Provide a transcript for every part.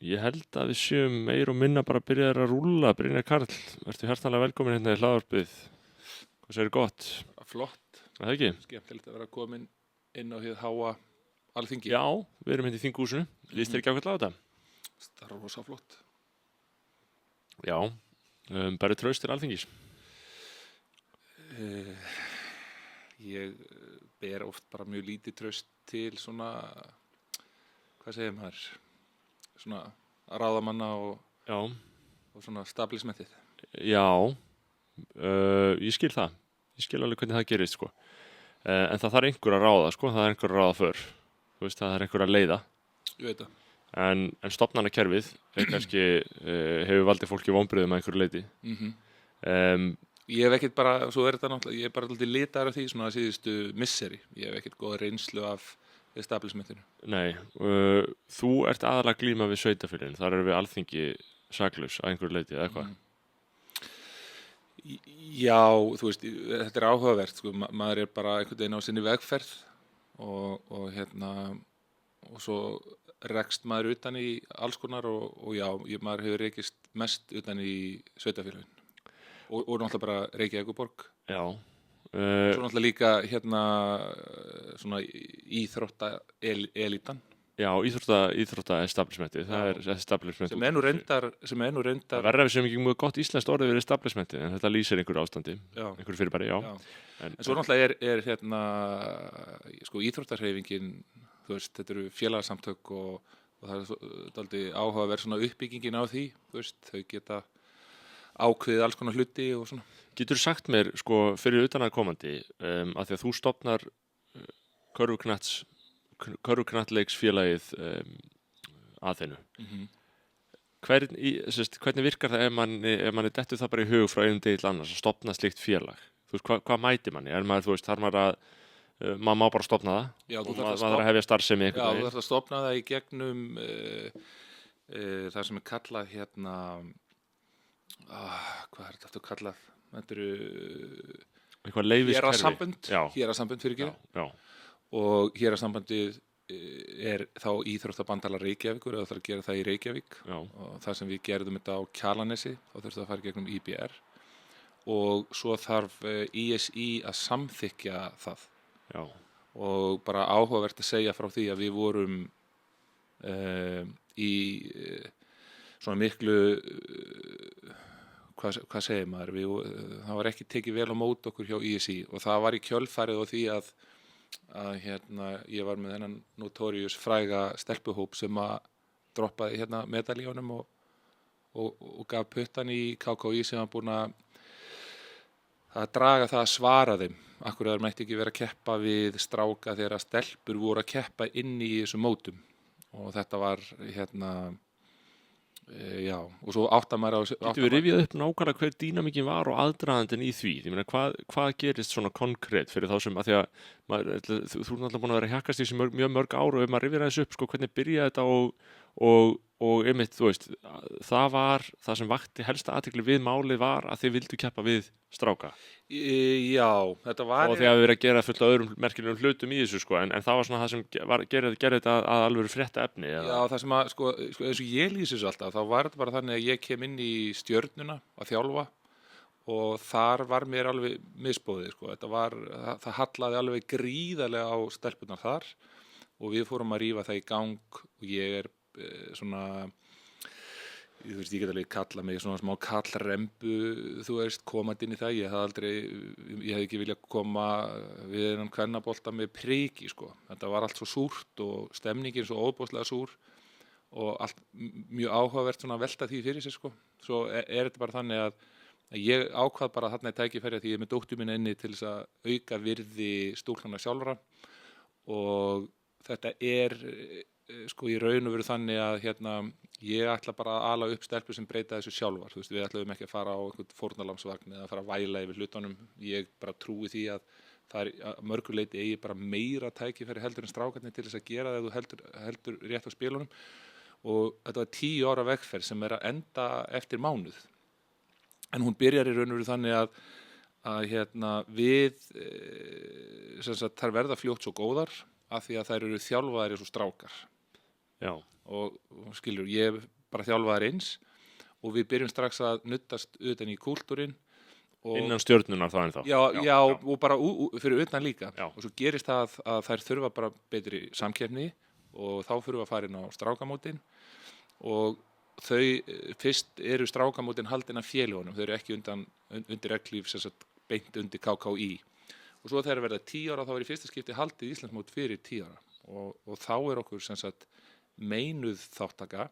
Ég held að við séum meir og minna bara byrjaðir að rúlla. Brynjar Karl, vertu hjartanlega velkomin hérna í hlaðvarpið. Hvað segir gott? Flott, Er það ekki? skemmtilegt að vera komin inn á hið háa Alþingi. Já, við erum hérna í þinghúsinu. Líst þér ekki ákveðlega á þetta? Það er rosa flott. Já, bara traust til Alþingis. Ég ber oft bara mjög lítið traust til svona, hvað segir maður, svona ráðamanna Já, og svona establishmentið. já, ég skil það. Ég skil alveg hvernig það gerist, sko. En það þarf einhver að ráða, sko. Það er einhver að ráða för. Þú veist, það er einhver að leiða. Ég veit það. En stofnanakerfið er kannski, hefur valdið fólki vonbrigðum að einhverju leyti. Ég hef ekkert bara, svo er þetta náttúrulega, ég er bara alltaf litaður af því svona síðustu misseri. Ég hef ekkert góða reynslu af establishmentinu. Nei, þú ert aðalega að glíma við sveitafélagin. Þar erum við Alþingi saklaus að einhverju leyti eða eitthvað. Já, þú veist, þetta er áhugavert, sko, maður er bara einhvern veginn á sinni vegferð og svo rekst maður utan í alls konar og já, maður hefur rekist mest utan í sveitafélagin og náttúrulega bara Reykjavíkurborg. Já. Svo náttúrulega líka svona íþrótta elítan. Já, íþrótta establishmentið, það er establishmentið. Sem er nú reyndar. Það verður að við sem ekki mjög gott íslenskt orðið við establishmentið, en þetta lýsir einhverju ástandi, einhverju fyrirbæri, já. En svo náttúrulega er sko íþróttahreyfingin, þú veist, þetta eru félagasamtök og það er dálítið áhugaverð svona uppbyggingin á því, þú veist, þau geta ákveðið alls konar hluti og svona. Getur sagt mér, sko, fyrir utanaðkomandi, að því að þú stofnar körfuknattleiksfélagið Aþenu. Hvernig virkar það ef manni dettur það bara í hug frá einum degi til annars að stofna slíkt félag? Þú veist, hvað mætir manni? Er maður, þú veist, þarf maður að maður má bara stofna það? Já, og maður þarf að hefja starfsemi einhvern veginn? Já, þú þarf að stofna það í gegnum það sem er kallað hvað er þetta aftur kallað? Þetta eru eitthvað leyfiskerfi. Héraðssambönd fyrir ekki. Já. Og héraðssambandið er þá íþróttabandalag Reykjavíkur eða það þarf að gera það í Reykjavík. Já. Og það sem við gerðum þetta á Kjalarnesi, þá þurfti að fara gegnum IBR og svo þarf ISI að samþykkja það. Já. Og bara áhugavert að segja frá því að við vorum í svona miklu hvað segir maður, það var ekki tekið vel á mót okkur hjá ISI og það var í kjölfarið á því að ég var með þennan notorious fræga stelpuhóp sem að droppaði medaljónum og gaf puttan í KKÍ sem var búin að draga það að svara þeim. Akkur þeir mætti ekki vera að keppa við stráka þegar stelpur voru að keppa inn í þessum mótum og þetta var já, og svo áttar maður á... Getur við rifjað upp nákvæmlega hver dýnamíkin var og aðdragandinn í því? Ég meina, hvað gerist svona konkrét fyrir þá sem, að því að þú ert náttúrulega búin að vera að hjakkast í þessi mjög mörg ár og ef maður rifjar þessu upp, sko, hvernig byrjaði þetta og einmitt, þú veist, það var það sem vakti helsta athygli við málið var að þið vildu keppa við stráka. Já, þetta var... Og þið hafi verið að gera fullt af öðrum merkilegum hlutum í þessu, sko, en það var svona það sem gerði þetta að alveg frétta efni. Eða? Já, það sem að, sko, eins og ég lýsi þessu alltaf, þá var þetta bara þannig að ég kem inn í Stjörnuna að þjálfa og þar var mér alveg misbóðið, sko, það hallaði alveg gríðarlega á stelpunar þar og við fórum að rífa það í gang og ég er svona, þú veist, ég get alveg kalla mig svona smá kallrembu, þú veist, komandi inn í það, ég hef ekki viljað koma við þennan kvennabolta með priki, sko, þetta var allt svo súrt og stemningin svo óbóðslega súr og allt mjög áhugavert svona að velta því fyrir sér, sko, svo er þetta bara þannig að ég ákvað bara þarna í tækifæri að því ég er með dóttur mína inni til þess að auka virði stúlknanna sjálfra og þetta er sko í raun og veru þannig að ég ætla bara að ala upp stelpur sem breyta þessu sjálfar, þú veist, við ætlum ekki að fara á einhvern fórnarlamsvagn eða fara að væla yfir hlutunum, ég bara trúi því að það er að mörgu leyti eigi bara meira tækifæri heldur en strákarnir til þess að gera það ef þú heldur rétt á spilunum og þetta var 10 ára vegferð sem er að enda eftir mánuð en hún byrjar í raun og veru þannig að við þær verða fljótt svo góðar af því að þær eru þjálfaðir eins og strákar Já, og skilur, ég bara þjálfaðar eins og við byrjum strax að nuttast utan í kúltúrin og innan stjörnunar það ennþá. já, og bara fyrir utan líka Já. og svo gerist það að þær þurfa bara betri samkeppni og þá fyrir við að fara inn á strákamótin og þau fyrst eru strákamótin haldin af félagunum, þau eru ekki undir reglíf sem sagt beint undir KKÍ og svo þegar verða 10 ára þá er í fyrsta skipti haldið Íslandsmót fyrir 10 ára og þá er okkur sem sagt meinuð þáttaka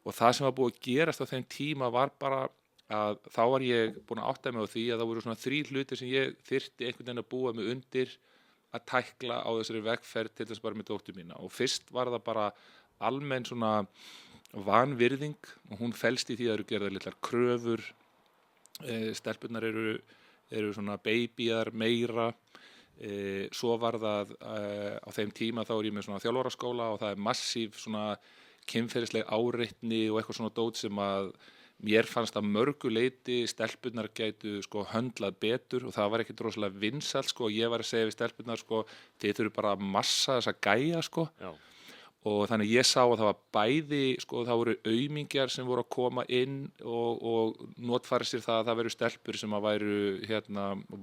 og það sem var búið að gerast á þeim tíma var bara að þá var ég búin að átta mig á því að það voru svona 3 hlutir sem ég þyrfti einhvern veginn að búa mig undir að tækla á þessari vegferð til þess bara með dóttur mína og fyrst var það bara almenn svona vanvirðing og hún felst í því að eru gerðar litlar kröfur stelpurnar eru svona babyar meira svo var það á þeim tíma þá er ég með svona þjálfaraskóla og það er massív svona kynferðisleg áreitni og eitthvað svona dót sem að mér fannst að mörgu leyti stelpurnar gætu sko höndlað betur og það var ekkert rosalega vinsælt sko og ég var að segja við stelpurnar sko þið þurfum bara að massa þessa gæja sko Já. og þannig ég sá að það var bæði sko það voru aumingjar sem voru að koma inn og notfæra sér það að það veru stelpur sem að væru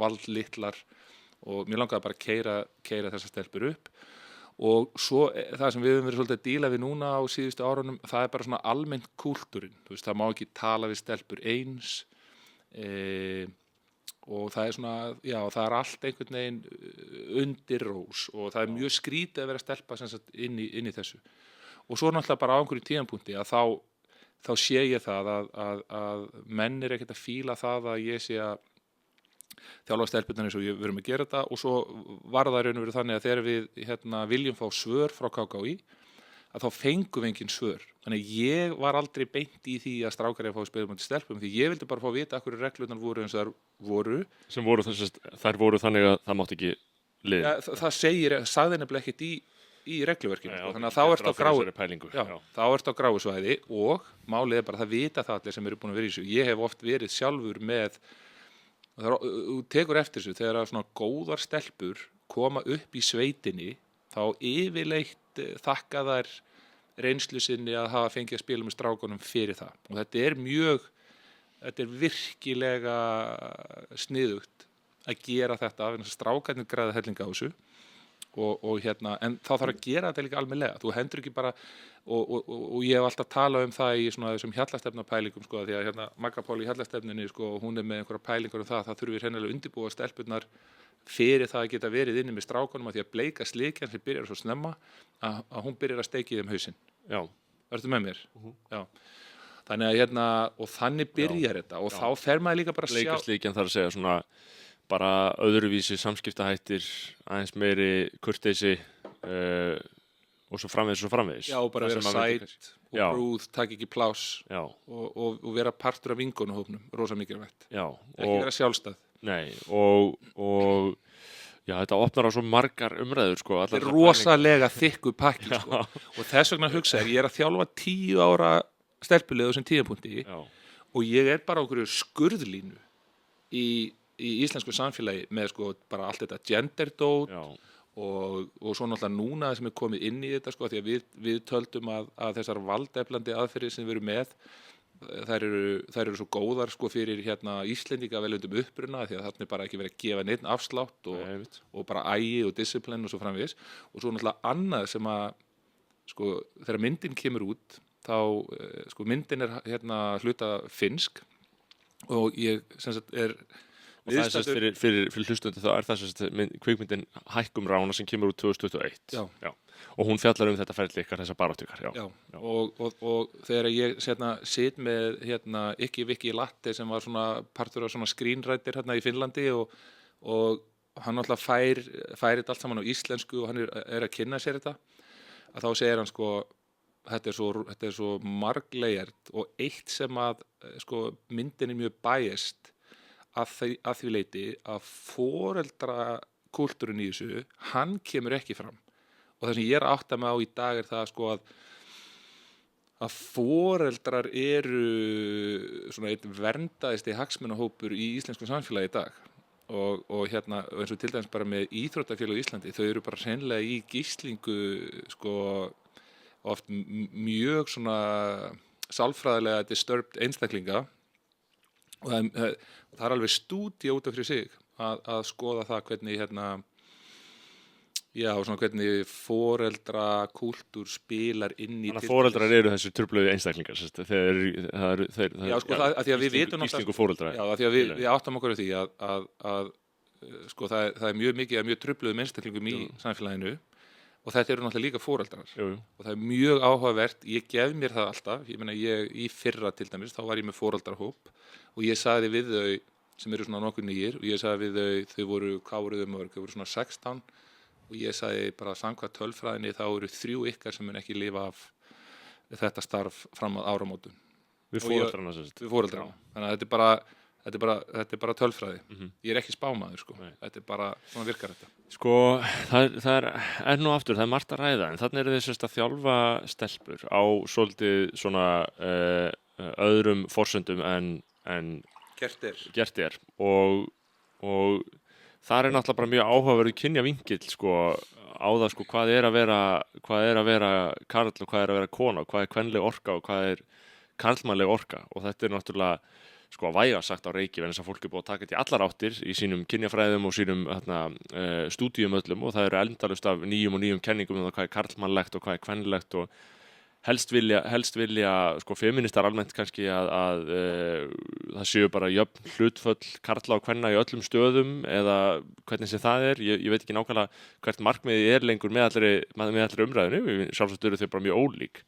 valdlitlar og mér langaði bara að keyra þessar stelpur upp og svo það sem við höfum verið svolítið að díla við núna á síðustu árunum það er bara svona almennt kúltúrin það má ekki tala við stelpur eins og það er svona já það er allt einhvern veginn undir rós og það er mjög skrítið að vera stelpa sem sagt inn í þessu og svo náttúrulega bara á einhverju tímapunkti að þá sé ég það að menn er ekkert að fíla það að ég sé að þjálfa stelpurnar eins og við verum að gera þetta og svo var það raun og veru þannig að þegar við viljum fá svör frá KKÍ að þá fengum við engin svör þannig ég var aldrei beint í því að strákar að fá spilum til stelpum því ég vildi bara fá að vita hverju reglurnar voru eins og þær voru sem voru þær voru þannig að það mátti ekki liða það sagði nefnilega ekkert í regluverkinu þannig að þá ertu á gráu svæði og málið er bara það vita það allir sem eru búin að vera í þessu ég hef oft verið sjálfur með þú tekur eftir þessu þegar að svona góðar stelpur koma upp í sveitinni þá yfirleitt þakka þær reynslu sinni að hafa fengið að spila með strákunum fyrir það og þetta er virkilega sniðugt að gera þetta strákarnir græða hellinga á þessu en þá þarf að gera þetta líka almennilega þú hendur ekki bara og ég hef alltaf talað um það í svona þessum hjallastefnapælingum sko því að Magga Pál í hjallastefninni sko hún er með einhverja pælingar um það þurfum við hreinlega að undirbúa stelpurnar fyrir það að geta verið inni með strákunum að því að bleika slikjan sem byrjar svo snemma að hún byrjar að steikja í þeim hausinn Já. Ertu með mér? Já. Þannig að og þannig byrjar þetta og þá fer maður líka bara að sjá bleika slikjan þarf að segja svona bara öðruvísi samskiptahættir aðeins meiri kurteisi og svo framvegis Já, bara vera sæt og brúð, taka ekki pláss og vera partur af vinkonahópnum rosa mikilvægt ekki vera sjálfstæð Nei, og já, þetta opnar á svo margar umræður sko, þetta er rosalega þykku pakki sko. og þess vegna hugsa ég er að þjálfa 10 ára stelpulið á þessum tímapunkti og ég er bara á einhverju skurðlínu í íslensku samfélagi með sko bara allt þetta genderdót og svo náttúrulega núna sem er komið inn í þetta sko því að við töldum að þessar valdeflandi aðferðir sem við erum með þær eru svo góðar sko fyrir Íslendinga velundum uppruna því að þarna er bara ekki verið að gefa neinn afslátt og bara ægi og disciplin og svo framvegis og svo náttúrulega annað sem að sko þegar myndin kemur út þá sko myndin er hluta finnsk og ég sem sagt er og það er sérst fyrir hlustundi þá er það sérst kvikmyndin Hækkum rána sem kemur út 2021 Já. Og hún fjallar þetta ferli ykkar þessa baráttu ykkar Já. Og þegar ég sit með Ikki Vikki Latte sem var svona partur af svona screenwriter í Finnlandi og hann alltaf fær þetta allt saman á íslensku og hann er að kynna sér þetta að þá segir hann sko þetta er svo marglegert og eitt sem að sko myndin er mjög biased að því leyti að foreldrakúltúrin í þessu hann kemur ekki fram og það sem ég er að átta mig á í dag er það sko að foreldrar eru svona einn verndaðisti hagsmunahópur í íslensku samfélagi í dag og eins og til dæmis bara með íþróttafélög í Íslandi þau eru bara hreinlega í gíslingu sko oft mjög svona sálfræðilega disturbed einstaklinga og það alveg stúdía út af fyrir sig að skoða það hvernig svona hvernig foreldrakúltúr spilar inn í Þannig að foreldrar eru þessi trufluðu einstaklingar þeir Já, sko, að því að við vitum gíslingu foreldra. Já, að því að við áttum okkur á því að sko, það er mjög mikið af mjög trufluðum einstaklingum í samfélaginu og þetta eru náttúrulega líka foreldrar og það er mjög áhugavert, ég gef mér það alltaf, ég meina í fyrra til dæmis, þá var ég með foreldrahóp og ég sagði við þau sem eru svona nokkuð nýir og ég sagði við þau voru, hvað voru þau mörg, þau voru svona 16 og ég sagði bara samkvæmt tölfræðinni þá eru 3 ykkar sem mun ekki lifa af þetta starf fram að áramótum. Við foreldrarna Við foreldrarna, þannig að þetta er bara tölfræði. Ég er ekki spámaður, sko. Þetta er bara, svona virkar þetta. Sko, það er enn og aftur, það er margt að ræða, en þannig eru þess að þjálfa stelpur á svolítið svona öðrum forsendum en gert er og það er náttúrulega bara mjög áhugaverður kynjavinkill sko á það sko hvað er að vera karl og hvað er að vera kona og hvað er kvenleg orka og hvað er karlmannleg orka og þetta er náttúrulega sko að væga sagt á reiki vegna þess að fólk er búið að taka þetta í allar áttir í sínum kynjafræðum og sínum stúdíum öllum og það eru endalaust af nýjum kenningum um það hvað er karlmannlegt og hvað er kvenlegt og helst vilja sko feministar almennt kannski að það séu bara jöfn hlutföll karla og kvenna í öllum stöðum eða hvernig sem það er ég veit ekki nákvæmlega hvert markmiðið er lengur með allri umræðinu sjálfsagt eru þau bara mjög ólík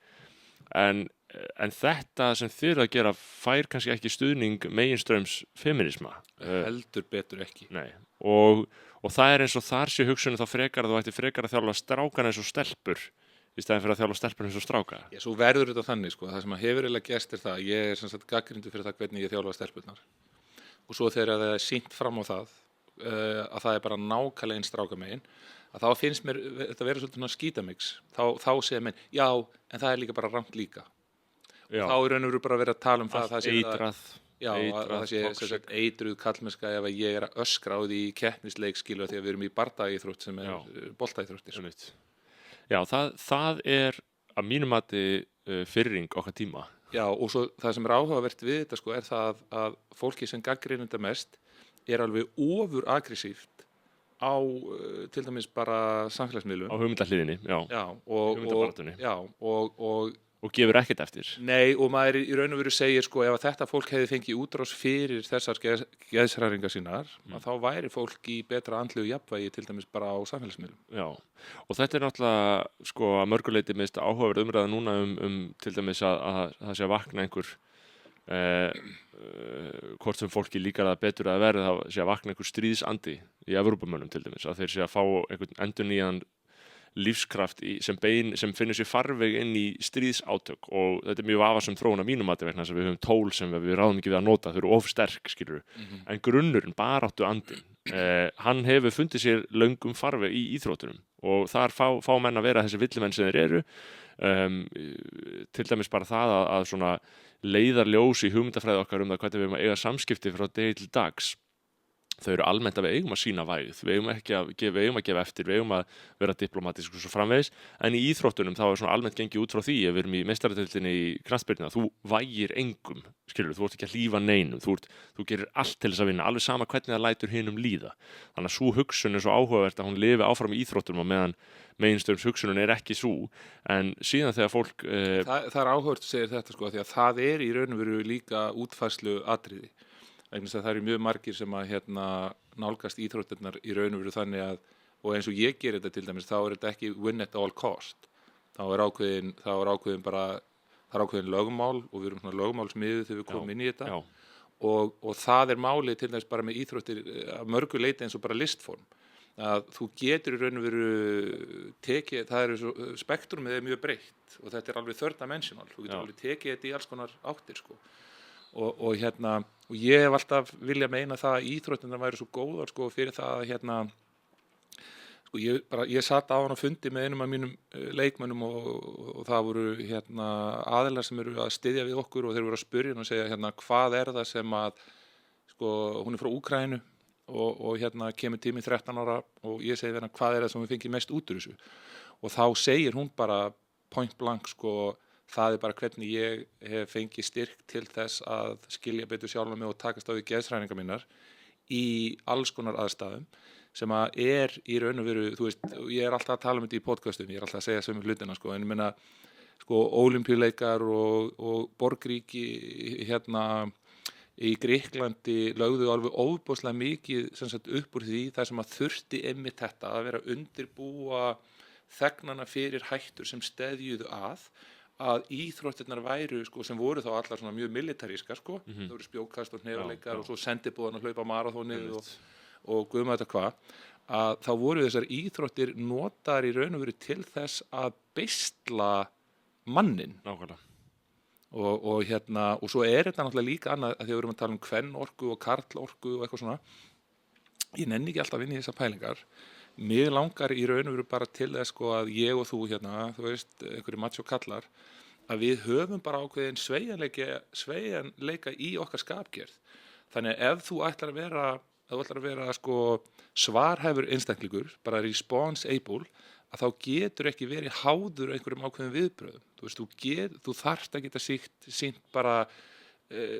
en þetta sem þið eru að gera fær kannski ekki stuðning meginstraums feminisma heldur betur ekki Nei. Og það er eins og þar sé hugsunum þá frekar að þú ætti frekar að þjálfa strákan eins og stelpur í staðinn fyrir að þjálfa stelpur eins og stráka Já, svo verður þetta þannig sko, það sem að hefur eiginlega gerst er það, ég er sem sagt gagnrýndur fyrir það hvernig ég þjálfa stelpurnar og svo þegar það er sýnt fram á það að það er bara nákvæmlega eins strákamegin að þá finnst mér þetta vera svolítið skítamix þá segja menn, já, en það er líka bara rangt líka Já. Þá er raun og veru bara að vera að tala um það eitrað að það sé eitruð kallmennska ef ég er að öskra á því í keppnisleik skilu því að við erum í bardaíþrótt sem er boltaíþróttir Já, það er að mínu mati firring okkar tíma Já, og svo það sem er áhugavert við þetta sko er það að fólki sem gagnrýnir þetta mest er alveg ofur aggressíft á til dæmis bara samfélagsmiðlum á hugmyndahliðinni, og gefur ekkert eftir Nei, og maður í raun og veru segir sko ef að þetta fólk hefði fengið útrás fyrir þessar geðshræringar sínar þá væri fólk í betra andlegu jafnvægi til dæmis bara á samfélagsmiðlum Já, og þetta er náttúrulega sko að mörguleiti mist áhugaverð umræða núna til dæmis að það sé að vakna einhver hvort sem fólki líkar það betur að verða það sé að vakna einhver stríðsandi í Evrópumönnum til dæmis að þeir sé að fá einhvern endurnýjan lífskraft sem finnur sér farveg inn í stríðsátök og þetta er mjög vafasöm þróun að mínum mati vegna þess að við höfum tól sem við ráðum ekki við að nota, þau eru of sterk skilur en grunnurinn, baráttu andinn hann hefur fundið sér löngum farveg í íþróttunum og þar fá menn að vera þessi villimenn sem þeir eru til dæmis bara það að svona leiðarljós í hugmyndafræði okkar það hvernig við erum að eiga samskipti frá degi til dags þau eru almennt að við eigum að sýna vægð við eigum að gefa eftir, við eigum að vera diplomatísk og svo framvegis en í íþróttunum þá er svona almennt gengið út frá því ef við erum í meistaradeildinni í knattspyrnu þú vægir engum, skilur, þú ert ekki að hlífa neinum, þú gerir allt til þess að vinna alveg sama hvernig það lætur hinum líða þannig að sú hugsun er svo áhugavert að hún lifi áfram í íþróttunum og meðan meginstraums hugsunin er ekki sú en síðan þegar fólk Það er áhugavert að segja þetta sko því að það er í raun og veru líka útfærslu atriði vegna þess að það eru mjög margir sem að nálgast íþróttirnar í raun og veru þannig að og eins og ég gerir þetta til dæmis þá er þetta ekki win at all cost þá er ákveðin lögmál og við erum svona lögmálsmiðuð þegar við komum inn í þetta og það er málið til dæmis bara með íþróttir að mörgu leyti eins og bara listform að þú getur í raun og veru tekið, það er spektrumið er mjög breytt og þetta er alveg third dimensional þú getur alveg tekið þetta í alls konar áttir sko og ég hef alltaf vilja meina það að íþróttirnar væri svo góðar sko fyrir það að sko ég satt á hann og fundi með einum af mínum leikmönnum og það voru aðilar sem eru að styðja við okkur og þeir voru að spyrja og segja hvað er það sem að sko hún er frá Úkraínu og kemur tími 13 ára og ég segi við hana hvað er það sem við fengið mest út úr þessu og þá segir hún bara point blank sko, það bara hvernig ég hef fengið styrk til þess að skilja betur sjálfan mig og takast á við geðshræringar mínar í alls konar aðstæðum sem að í raun og veru, þú veist, ég alltaf að tala um þetta í podcastum, ég alltaf að segja sömu hlutina sko, en ég meina sko ólympíuleikar og borgríki hérna í Grikklandi lögðu alveg ofboðslega mikið sem sagt upp úr því það sem að þurfti einmitt þetta að vera undirbúa þegnana fyrir hættur sem steðjuðu að íþróttirnar væru sko, sem voru þá allar svona mjög militarískar sko, það voru spjókast og hnefarleikar og svo sendibúðan að hlaupa maraþónið og guðum þetta hvað, að þá voru þessar íþróttir notaðar í raun og veru til þess að beisla mannin. Nákvæmlega. Og hérna, og svo þetta náttúrulega líka annað að því við erum að tala um kvennorku og karlorku og eitthvað svona, ég nenni ekki alltaf inn í þessar pælingar. Mér langar í raun og veru bara til þess sko að ég og þú hérna, þú veist, einhverju macho kallar, að við höfum bara ákveðin sveigjanleika í okkar skapgerð. Þannig að ef þú ætlar að vera sko svarhæfur einstaklingur, bara response able, að þá getur ekki verið háður einhverjum ákveðin viðbröðum. Þú veist, þú þarft að geta sýnt bara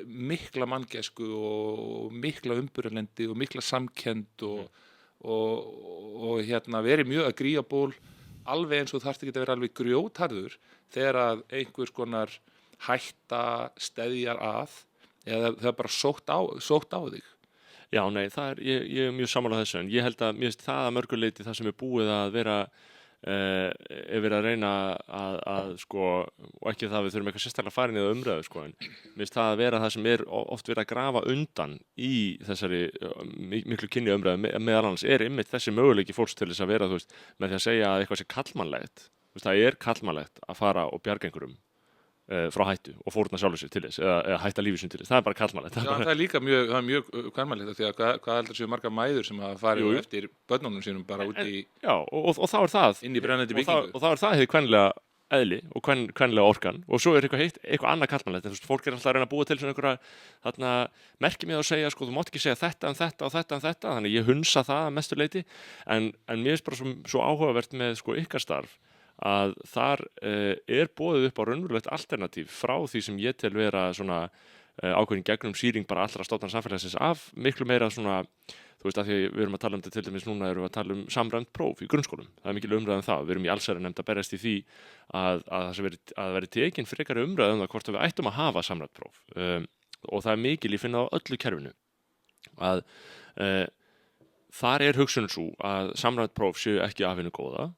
mikla manngæsku og mikla umburðarlyndi og mikla samkennd og hérna verið mjög agreeable, alveg eins og þarft að geta verið alveg grjótharður þegar að einhvers konar hætta steðjar að eða það bara sótt á þig. Já, nei, ég er mjög sammála þessu, en ég held að mér finnst það að mörgu leyti það sem er búið að vera verið að reyna að sko, og ekki það við þurfum eitthvað sérstaklega að fara inn í það umræðu sko, en mér finnst það að vera það sem er oft verið að grafa undan í þessari miklu kynni umræðu meðal annars einmitt þessi möguleiki fólks til þess að vera, þú veist, með því að segja að eitthvað sé kallmannlegt, þú veist, það kallmannlegt að fara og bjarga einhverjum frá hættu og fórna sjálfur sér til þess eða hætta lífi sín til þess, það bara kallmannlegt. Það er líka mjög kallmannlegt því að hvað heldur séu margar mæður sem að fara eftir börnunum sínum bara út í já, og þá er það inn í brennandi byggingu og þá er það hið kvenlega eðli og kvenlega orkan og svo eitthvað annað kallmannlegt, þú veist, fólk alltaf að reyna að búa til svona einhverja þarna merki mig að segja, sko, þú mátt ekki segja þetta en þetta og þetta en þetta, þannig ég hunsa það að mestu leyti, en mér finnst bara svo áhugavert með sko ykkar starf að þar boðið upp á raunverulegt alternatív frá því sem ég tel vera svona ákveðin gegnum sýring bara allra stofnana samfélagsins af miklu meira svona, þú veist, að því við erum að tala um þetta til dæmis núna erum við að tala um samræmt próf í grunnskólum, það er mikil umræða um það, við erum í allsherjarnefnd að berjast í því að það veri tekin frekari umræða um það hvort við ættum að hafa samræmt próf og það er mikil, ég finna á öllu kerfinu að þar hugsunin svo að samræmt próf séu ekki af hinu góða.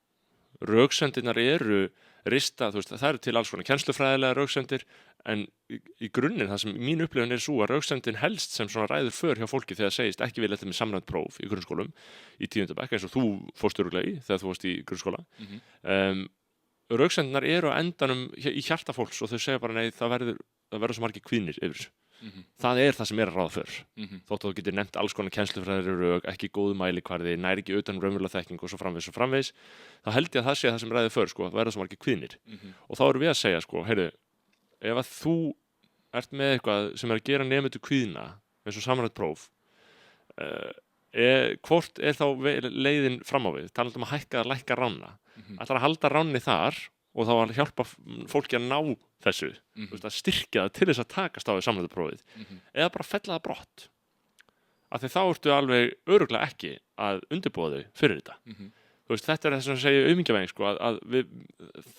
Röksemdirnar eru rista, þú veist, það til alls konar kennslufræðilega röksemdir, en í grunninn það sem mín upplifun svo að röksemdin helst sem svona ræður för hjá fólki þegar segist ekki vilja þetta með samræmt próf í grunnskólum í 10. bekk eins og þú fórst örugglega í þegar þú varst í grunnskóla. Röksemdirnar eru á endanum í hjarta fólks og þau segja bara nei, það verður svo margir kvíðnir yfir þessu. Það það sem er að ráða för. Þótt að þú getur nefnt alls konar kennslufræðileg rök, ekki góð mælikvarði, nær ekki utan raunverulega þekking og svo framvegis, þá held ég að það sé það sem ræður för, sko, það verður svo margir kvíðnir. Og þá erum við að segja, sko, heyrðu, ef að þú ert með eitthvað sem er að gera nemendur kvíðna, eins og samræmt próf, hvort þá leiðin fram á við, talandi um að lækka rána, ætlar að halda ránni þar og þá að hjálpa fólki að ná þessu, þú veist, að styrkja það til þess að takast á við samræmduprófið, eða bara fella það brott. Af því þá ertu alveg örugglega ekki að undirbúa þau fyrir þetta. Þú veist, þetta þess að segja auðmingjavæðing, sko,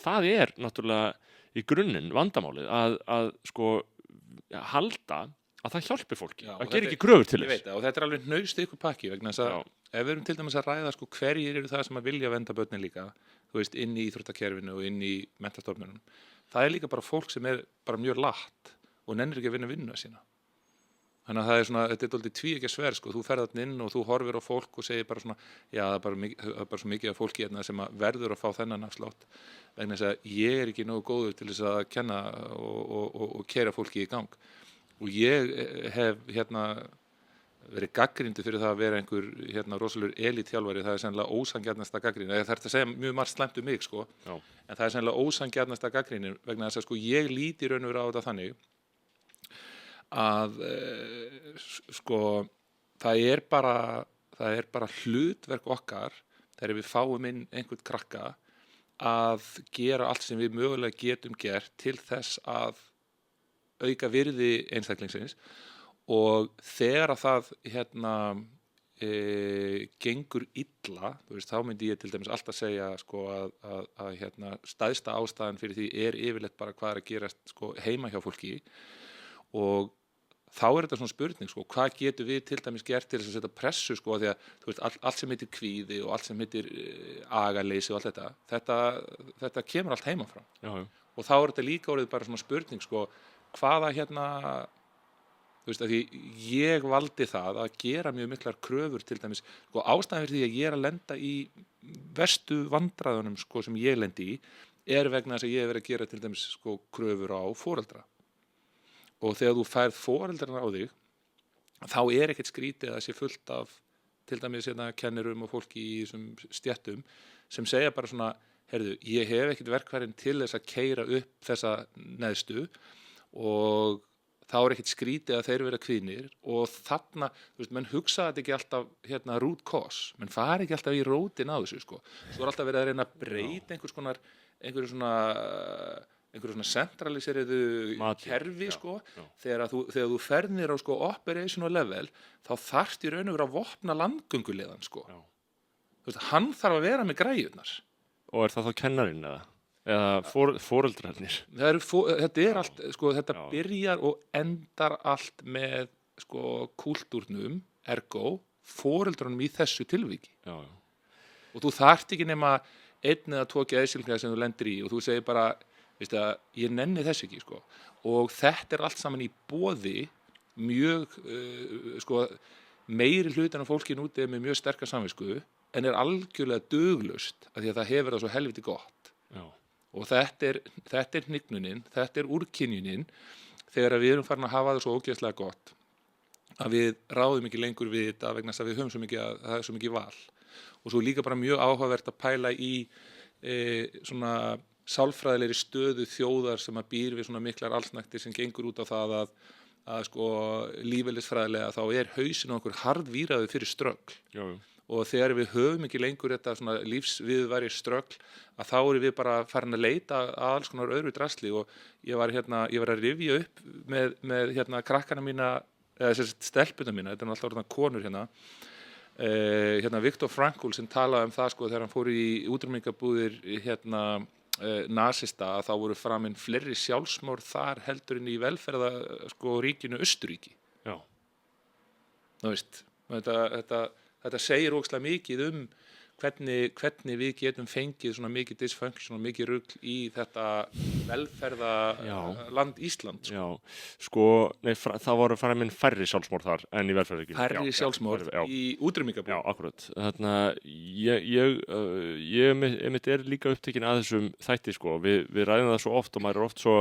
það náttúrulega í grunninn vandamálið að sko, halda að það hjálpi fólki, að gera ekki kröfur til þess. Ég veit það, og þetta alveg hnaust ykkur pakki vegna þess að ef við erum til dæmis að ræða sko, hverjir eru það sem að vilja vernda börnin líka, þú veist, inn í íþróttakerfinu og inn í menntastofnunum, það líka bara fólk sem bara mjög latt og nennir ekki að vinna vinnuna sína. Þannig að það svona, þetta dálítið tvíeggja sverð, sko, þú ferð þarna inn og þú horfir á fólk og segir bara svona, já, það er bara svo mikið af fólki hérna sem verður að fá þennan afslátt, vegna þess að ég ekki nógu góður til þess að kenna og keyra fólki í gang. Og ég hef verið gagnrýndur fyrir það að vera einhver rosalegur elitþjálfari, það er sennilega ósanngjarnasta gagnrýni, það er að segja mjög margt slæmt um mig, sko, en það er sennilega ósanngjarnasta gagnrýni vegna þess að sko, ég líti raun og veru á þetta þannig að sko, það er bara hlutverk okkar þegar við fáum inn einhvern krakka að gera allt sem við mögulega getum gert til þess að auka virði einstaklingsins og þegar að það gengur illa, þú veist, þá myndi ég til dæmis alltaf segja sko, að stæðsta ástæðan fyrir því yfirleitt bara hvað að gerast sko, heima hjá fólki og þá þetta svona spurning, sko, hvað getum við til dæmis gert til þess að setja pressu, sko, því að þú veist, allt sem heitir kvíði og allt sem heitir agaleysi og allt þetta kemur allt heima frá. Já. Og þá þetta líka orðið bara svona spurning, sko, hvaða þú veist, að því ég valdi það að gera mjög miklar kröfur til dæmis, sko, ástæðan fyrir því að ég að lenda í verstu vandræðunum, sko, sem ég lendi í, vegna þess að ég hef verið að gera til dæmis, sko, kröfur á foreldra. Og þegar þú færð foreldrarna á þig, þá ekkert skrítið að sé fullt af til dæmis kennurum og fólki í þessum stéttum sem segja bara svona, heyrðu, ég hef ekkert verkfærin til þess að keyra upp þessa neðstu og þá ekkert skrítið að þeir vera kvíðnir og þarna, þú veist, menn hugsa þetta ekki alltaf root cause, menn fari ekki alltaf í rótin á þessu, sko. Svo alltaf verið að reyna að breyta einhverju svona centraliseriðu kerfi, sko. Þegar þú ferðir á sko operational level, þá þarft í raun og vera að vopna landgönguliðan, sko. Þú veist, hann þarf að vera með græjurnar. Og það þá kennarinn eða foreldrarnir? Þetta allt, sko, þetta byrjar og endar allt með, sko, kúltúrnum, ergo, foreldrunum í þessu tilviki. Já. Og þú þarft ekki nema 1 eða 2 geðsjúklinga sem þú lendir í og þú segir bara, veist að ég nenni þess ekki, sko. Og þetta allt saman í boði mjög, sko, meiri hlutin af fólkinu úti með mjög sterka samvisku en algjörlega duglaust af því að það hefur það svo helviti gott. Já. Og þetta hnignunin, þetta úrkynjunin þegar við erum farin að hafa það svo ógeðslega gott að við ráðum ekki lengur við þetta vegna þess að við höfum það er svo mikið val. Og svo líka bara mjög áhugavert að pæla í svona sálfræðilegri stöðu þjóðar sem að býr við svona miklar allsnægtir sem gengur út á það að sko lífeðlisfræðilega þá hausinn okkur harðvíraður fyrir ströggl. Já. Og þegar við höfum ekki lengur þetta svona lífsviðurværi ströggl að þá erum við bara farin að leita að alls konar öðru drasli og ég var að rifja upp með krakkana mína eða stelpuna mína, þetta alltaf orðna konur Viktor Frankl sem talaði það, sko, þegar hann fór í útrýmingabúðir nasista að þá voru framinn fleiri sjálfsmorð þar heldur en í velferða, sko, ríkinu Austurríki. Já. Þú veist, þetta segir ógeðslega mikið hvernig við getum fengið svona mikið dysfunction og mikið rugl í þetta velferðaland Ísland. Sko. Já, sko, það voru framinn færri sjálfsmorð þar en í velferðaríkinu. Færri sjálfsmorð í útrýmingabúðum. Já, akkurat. Þarna, ég líka upptekinn að þessum þætti, sko. Við ræðum það svo oft og maður oft svo.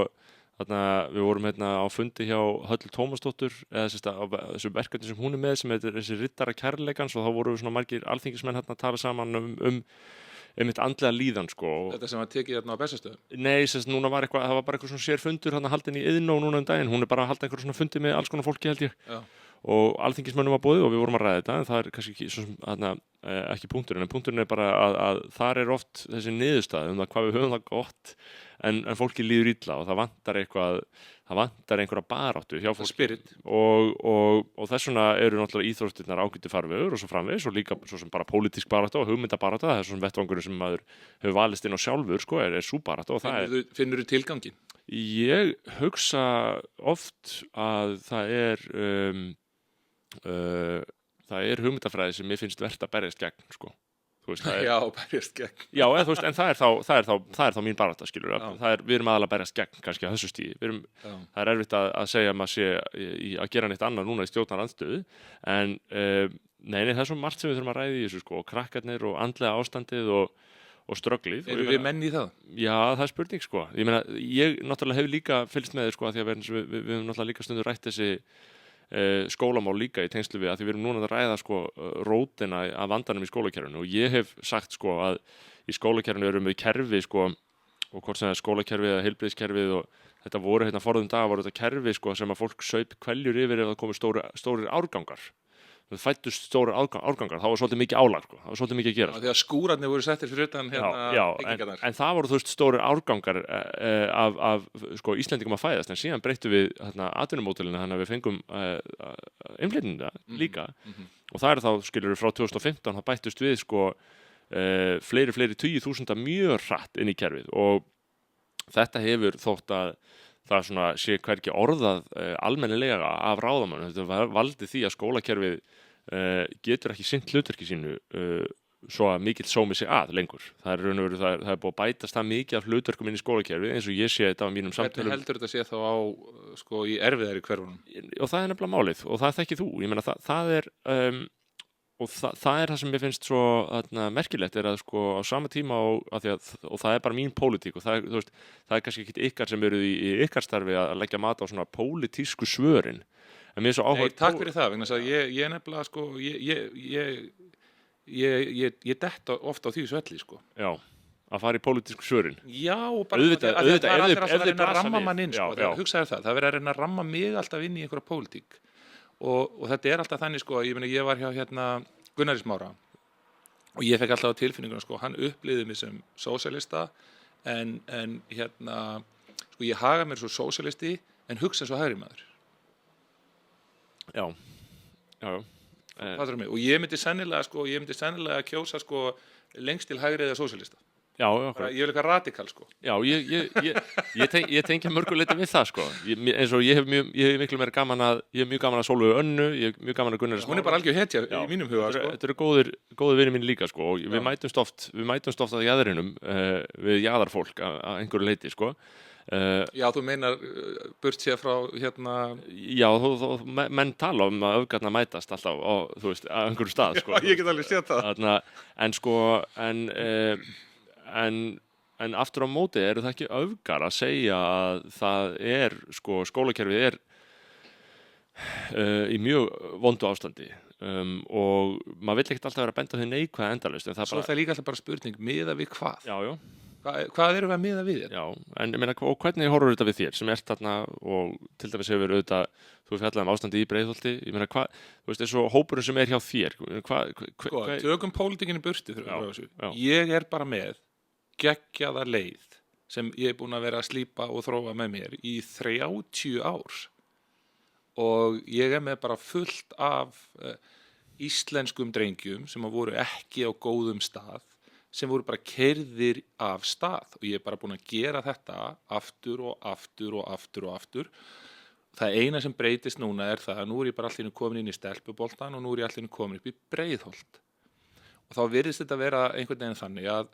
Þarna, við vorum á fundi hjá Höllu Tómasdóttur eða þessu verkefni sem hún með sem heitir þessi riddara kærleikans og þá voru svona margir alþingismenn að tala saman einmitt andlega líðan, sko. Þetta sem var tekið á Bessastöðum? Nei, núna var það var bara eitthvað svona sérfundur haldinn í Iðnó núna daginn, hún bara að halda einhver svona fundi með alls konar fólki held ég. Já. Og alþingismönnum var boðið og við vorum að ræða þetta en það kannski ekki punkturinn en punkturinn bara að þar oft þessi niðurstaða það hvað við höfum það gott en fólki líður illa og það vantar einhverja baráttu hjá fólki og þess vegna eru náttúrulega íþróttirnar ágætu farvegur og svo framvegis og líka svo sem bara pólitísk baráttu og hugmyndabaráttu það svo sem vettvangurinn sem maður hefur valist inn á sjálfur sko sú baráttu og Finnurðu tilganginn? Ég hugsa oft að það er hugmyndafræði sem mér finnst vert að berjast gegn, sko. Þú veist, Já, berjast gegn. Já, þú veist, en það er þá mín barátta, skilur. Við erum aðalega að berjast gegn, kannski á þessu stíði. Það er erfitt að segja að maður sé að gera neitt annað núna í stjórnarandstöðu, en nei, það er svo margt sem við þurfum að ræða í þessu, sko, krakkarnir og andlega ástandið og strögglið. Erum við menn í það? Já, það er spurning, sko. Ég meina, ég náttúrulega hef líka fylgst með þér, sko, því að við höfum náttúrulega líka stundur rætt þessi skólamál líka í tengslu við að því við erum núna að ræða sko rótina af vandanum í skólakerfinu og ég hef sagt sko að í skólakerfinu erum við kerfi sko og hvort sem það er skólakerfið eða heilbrigðiskerfið og þetta voru forðum dag voru þetta kerfi sko sem að fólk saup kveljur yfir ef það komu stórir árgangar það fættust stóru árgangar, það var svolítið mikið álag, sko. Það var svolítið mikið að gera. Já, því að skúrarnir voru settir fyrir utan en það voru, þú veist, stóru árgangar af sko, Íslendingum að fæðast, en síðan breyttum við atvinnumódelinu, þannig að við fengum innflytjenda líka, og það þá, skilur við, frá 2015, það bættust við, sko, fleiri 10.000 mjög hratt inn í kerfið, og þetta hefur þótt að það svona sé hvergi orðað almennilega af ráðamönnum. Þetta valdi því að skólakerfið getur ekki sinnt hlutverki sínu svo að mikill sómi sig að lengur. Það er raun og veru, það er búið að bætast það mikið af hlutverkum inn í skólakerfið, eins og ég sé þetta á mínum samtölum. Hvernig heldur þetta sé þá á, sko, í erfiðari hverfunum? Og það er nefnilega málið, og það þekkir þú. Ég meina, það er og það er það sem ég finnst svo merkilegt, er að sko á sama tíma og það er bara mín pólitík, og það er kannski ekki ykkar sem eru í ykkar starfi að leggja mat á svona pólitísku svörin, en mér er svo áhuga. Takk fyrir það, vegna þess að ég nefnilega, sko, ég detta ofta á því svelli, sko. Já, að fara í pólitísku svörin. Já, og bara auðvitað, það er alltaf að reyna að ramma mann inn, sko. Já. Það verður að reyna að ramma mig alltaf inn í einhverja pólitík. Og þetta er alltaf þannig, sko, ég var hjá Gunnari Smára og ég fekk alltaf á tilfinninguna, sko, hann upplifði mig sem sósíalista en sko, ég haga mér svo sósíalisti en hugsa svo hægri maður. Já. Og ég myndi sennilega kjósa, sko, lengst til hægri eða sósíalista. Já, ég er eitthvað radikal, sko. Já, ég tengja mörgu leyti við það, sko. Eins og ég hef mjög gaman að Sólveigu Önnu, ég hef mjög gaman að Gunnari Smára. Hún er bara algjör hetja í mínum huga, sko. Þetta eru góðir vinir mín líka, sko, og við mætumst oft að jaðrinum við jaðarfólk að einhverju leyti, sko. Já, þú meinar burt sér frá Já, menn tala um að öfgarnar mætast alltaf á, þú veist, að einhverju stað, sko. Já, ég get alveg séð það. En aftur á móti eru það ekki öfgar að segja að það er, sko, skólakerfið er í mjög vondu ástandi, og maður vill ekkert alltaf vera að benda á því neikvæða endalaust. Svo það er líka alltaf bara spurning, miða við hvað? Já. Hvað erum við að miða við þér? Já, en ég meina, og hvernig horfur þetta við þér sem ert þarna, og til dæmis hefur auðvitað, þú fjallaði ástandi í Breiðholti, ég meina, hvað, þú veist, eins og hópurinn sem er hjá þér, Sko, tökum pólitíkinni burti frá þessu. Ég er bara með geggjaða leið sem ég er búin að vera að slípa og þróa með mér í 30 ár, og ég er með bara fullt af íslenskum drengjum sem voru ekki á góðum stað, sem voru bara keyrðir af stað, og ég er bara búin að gera þetta aftur og aftur. Það eina sem breytist núna er það að nú er ég bara allt í einu komin inn í stelpuboltan og nú er ég allt í einu komin upp í Breiðholt, og þá virðist þetta vera einhvern veginn þannig að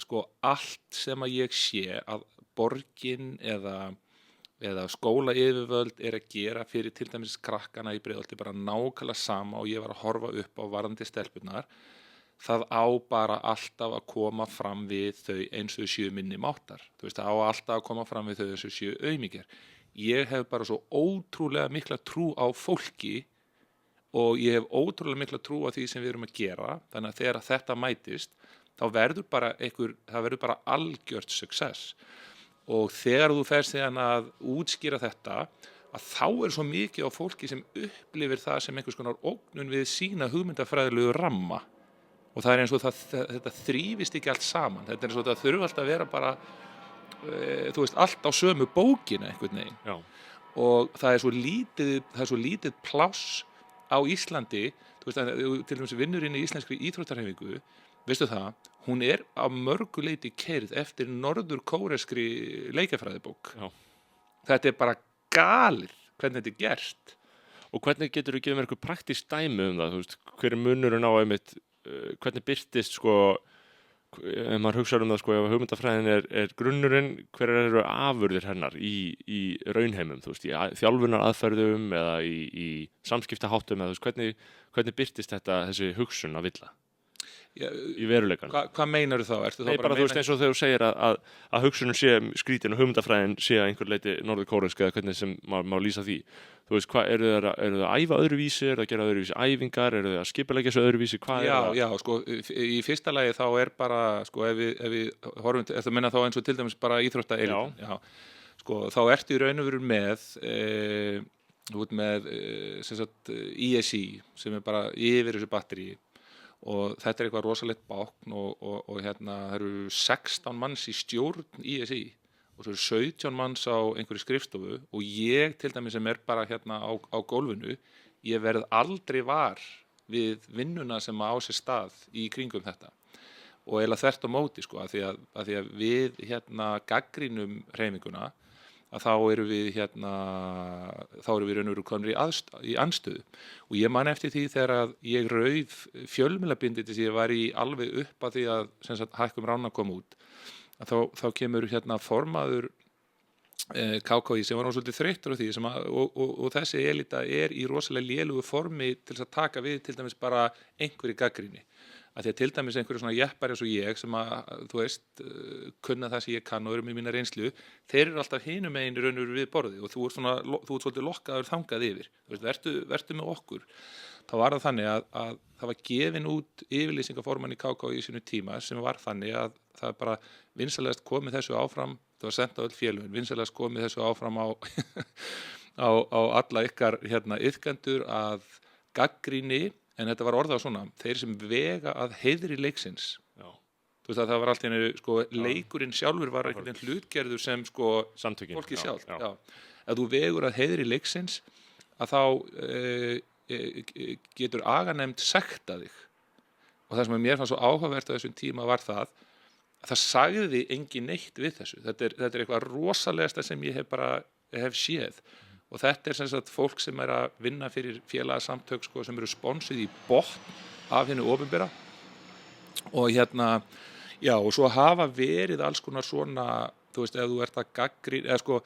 sko, allt sem að ég sé að borgin eða skólayfirvöld er að gera fyrir til dæmis krakkana í Breiðholti bara nákvæmlega sama, og ég var að horfa upp á varðandi stelpurnar, það á bara alltaf að koma fram við þau eins og þau séu minni máttar. Þú veist, það á alltaf að koma fram við þau eins og þau séu auðmýkjar. Ég hef bara svo ótrúlega mikla trú á fólki, og ég hef ótrúlega mikla trú á því sem við erum að gera, þannig að þegar þetta mætist, þá verður bara algjört success. Og þegar þú ferð síðan að útskýra þetta, að þá er svo mikið á fólki sem upplifir það sem einhvers konar ógnun við sína hugmyndafræðilegu ramma, og það er eins og þetta þrífist ekki allt saman. Þetta er eins og þetta þurfa alltaf að vera bara þú veist, allt á sömu bókina einhvern veginn. Já. Og það er svo lítið pláss á Íslandi. Þú veist, til dæmis vinnur inn í íslenskri íþróttarhreyfingu, veistu það, hún er á mörgu leyti keyrð eftir norður-kóreskri leikjafræðibók. Já. Þetta er bara galið hvernig þetta er gert. Og hvernig getur þú gefið mér eitthvað praktískt dæmi um það, þú veist, hver er munurinn á einmitt, hvernig birtist, sko, ef maður hugsaður um það, sko, ef hugmyndafræðin er grunnurinn, hver eru afurðir hennar í raunheimum, þú veist, í þjálfunar aðferðum eða í samskiptaháttum, eða þú veist, hvernig birtist þessi hugsun að villa? Í veruleikanum. Hvað meinar þú þá? Nei, bara þú veist, eins og þegar þú segir að hugsunum sé skrítin og hugmyndafræðin sé að einhver leiti norður-kóresk, eða hvernig sem má lýsa því. Þú veist, eru þau að æfa öðruvísi, eru þau að gera öðruvísi æfingar, eru þau að skipuleggja þessu öðruvísi, hvað er það? Já, sko, í fyrsta lagi þá er bara, sko, ef við horfum, ertu að menna þá eins og til dæmis bara íþróttaelítan, já, sko, þá ertu í raun og veru með þú ert með sem sagt ESI sem bara yfir þessu batteri og þetta eitthvað rosalegt bákn og hérna það eru 16 manns í stjórn ESI og svo eru 17 manns á einhverju skrifstofu og ég til dæmis sem bara hérna á gólfinu, ég verð aldrei var við vinnuna sem á sér stað í kringum þetta og eiginlega þvert á móti sko, af því að við hérna gaggrínum hreyfinguna að þá erum við raun og veru komnir í andstöðu og ég man eftir því þegar að ég rauf fjölmiðlabindið sem ég var í alveg upp að því að sem sagt Hækkum Rána kom út að þá kemur hérna formaður KKÍ sem var svolítið þreyttur á því sem og þessi elita í rosalega lélugu formi til þess að taka við til dæmis bara einhverju gagnrýni að því að til dæmis einhverju svona jeppar eins og ég sem að, þú veist, kunna það sem ég kann og eru með mína reynslu, þeir eru alltaf hinum megin í raun og veru við borðið og þú ert svolítið lokkaður þangað yfir, þú veist, vertu með okkur. Þá var það þannig að það var gefin út yfirlýsingaforman í KK í sínu tíma sem var þannig að það bara vinsalegast komið þessu áfram, það var sent á öll félögin, vinsalegast komið þessu áfram á, á alla ykkar iðkendur að gagnrýni. En þetta var orðað svona, þeir sem vega að heiðri leiksins. Já. Þú veist að það var allt í einu, sko, leikurinn sjálfur var einhvern veginn hlutgerður sem, sko, samtökin, fólki sjálft. Já. Ef þú vegur að heiðri leiksins, að þá getur aganefnd sekta þig. Og það sem mér fannst svo áhugavert á þessum tíma var það, að það sagði engin neitt við þessu. Þetta er eitthvað rosalegasta sem ég hef séð. Og þetta sem sagt fólk sem að vinna fyrir félagasamtök sko, sem eru sponsuð í botn af hinu opinbera og já og svo hafa verið alls konar svona, þú veist, ef þú ert að gagnrýna eða sko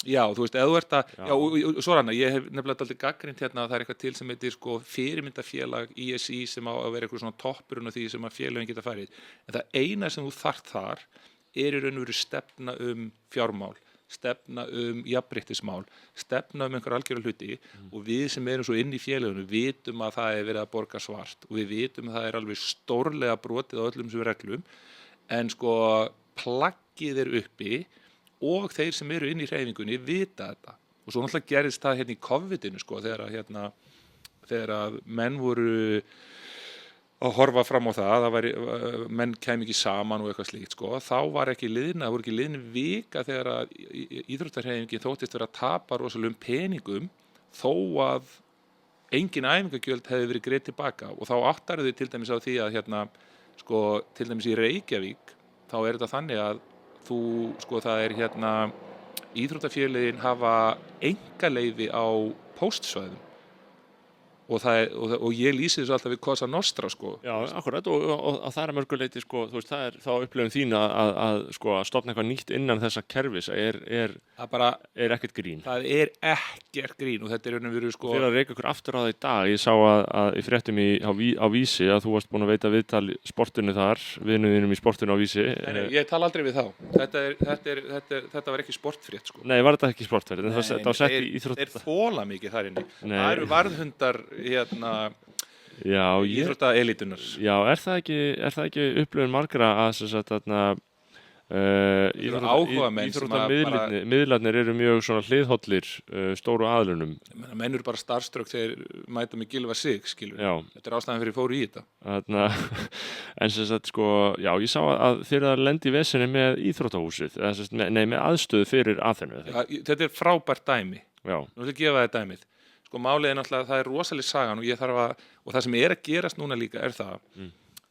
já, þú veist, ef þú ert að já, og svo ég hef nefnilega aldrei gagnrýnt að það er eitthvað til sem heitir sko fyrirmyndafélag ISI sem á að vera eitthvað svona toppurinn af því sem að félagin geta farið en það eina sem þú þarft þar í raun og veru stefna fjármál stefna jafnréttismál, stefna einhver algjöra hluti og við sem erum svo inn í félögunum vitum að það er verið að borga svart og við vitum að það er alveg stórlega brotið á öllum þessum reglum en sko plaggið er uppi og þeir sem eru inn í hreyfingunni vita þetta og svo náttúrulega gerðist það í COVID-inu sko þegar að menn voru að horfa fram á það menn kæmi ekki saman og eitthvað slíkt sko, þá voru ekki liðin vika þegar að íþróttahreyfingin þóttist vera að tapa rosalegum peningum þó að engin æfingagjöld hefði verið greidd tilbaka og þá áttaru þau til dæmis á því að sko, til dæmis í Reykjavík þá er þetta þannig að það er íþróttafélögin hafa einkaleyfi á póstsvæðum og ég lýsi þessu alltaf við Cosa Nostra sko. Já, akkurat og það er að mörgu leyti sko, þú veist, það er þá upplifun þín að stofna eitthvað nýtt innan þessa kerfis er ekkert grín. Það er ekkert grín og þetta er verið sko. Fyrir að reyka ykkur aftur á það í dag, ég sá að í fréttum á Vísi að þú varst búin að veita viðtal sportinu þar, vinuðinum í sportinu á Vísi. Nei, ég tala aldrei við þá. Þetta var ekki sportfrétt sko. Nei, var þetta ekki sportfrétt, en það var sett í íþrótt. Þeir þola mikið þar inni. Það eru varðhundar íþróttaelítunar. Já, er það ekki upplifun margra að íþróttamiðlarnir eru mjög svona hliðhollir stóru aðlunum. Menn eru bara starfströkk þegar mæta með Gylfa Sig, skilur. Já. Þetta er ástæðan fyrir fóru í þetta. En sem sagt sko, já, ég sá að þeir að lendi í vesinni með íþróttahúsið, með aðstöðu fyrir Aþenu. Þetta er frábært dæmi. Já. Nú ætla að gefa það dæmið. Sko málið er náttúrulega, það er rosaleg sagan og það sem er að gerast núna líka er það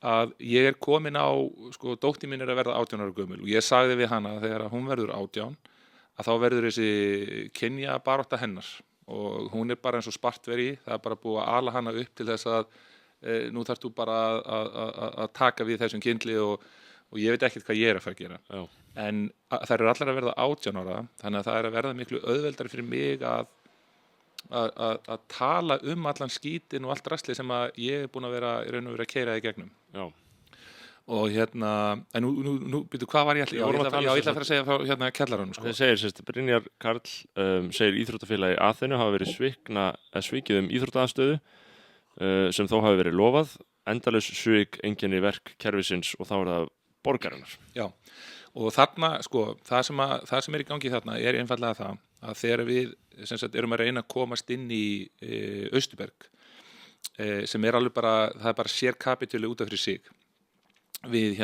að ég er komin á, sko dóttir mín er að verða 18 ára gömul og ég sagði við hana þegar hún verður 18 að þá verður þessi kynjabarátta hennar og hún er bara eins og spartveri, það er bara búið að ala hana upp til þess að nú þarfst þú bara að taka við þessum kyndli og ég veit ekkert hvað ég er að fara að gera. Já. En það eru allar að verða 18 ára þannig að það er að verða miklu auðveldari fyrir mig að tala allan skítin og allt drasli sem að ég er búin að vera í raun og vera að keyra í gegnum. Já. Og en nú byrju, hvað var ég ætla að fara að segja frá kjallaranum sko. Það segir Brynjar Karl segir íþróttafélagi Aþenu hafa verið svikið íþróttaaðstöðu sem þó hafi verið lofað endalaus svik einkenni verk kerfisins og þá er það borgarinnar. Já. og þarna, sko, það sem í gangi þarna einfallega það að þegar við sem sagt, erum að reyna að komast inn í Austurberg sem alveg bara, það bara sér kapítuli út af fyrir sig við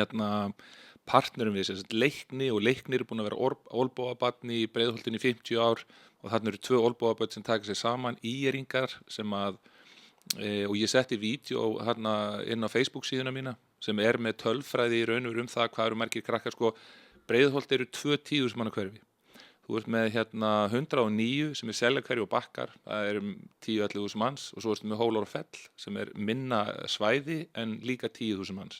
partnerum við sem sagt, Leikni og Leiknir búin að vera olnbogabarn í Breiðholtinu í 50 ár og þarna eru 2 olnbogabörn sem taka sig saman ÍR-ingar sem að og ég setti vídeo inn á Facebook síðuna mína sem með tölfræði í raun og veru það hvað eru margir krakkar sko, Breiðholt eru 2 10.000 manna hverfi. Þú ert með 109 sem Seljakverfi og Bakkar, það eru 10-11.000 manns og svo ertu með Hólar og Fell sem minna svæði en líka 10.000 manns.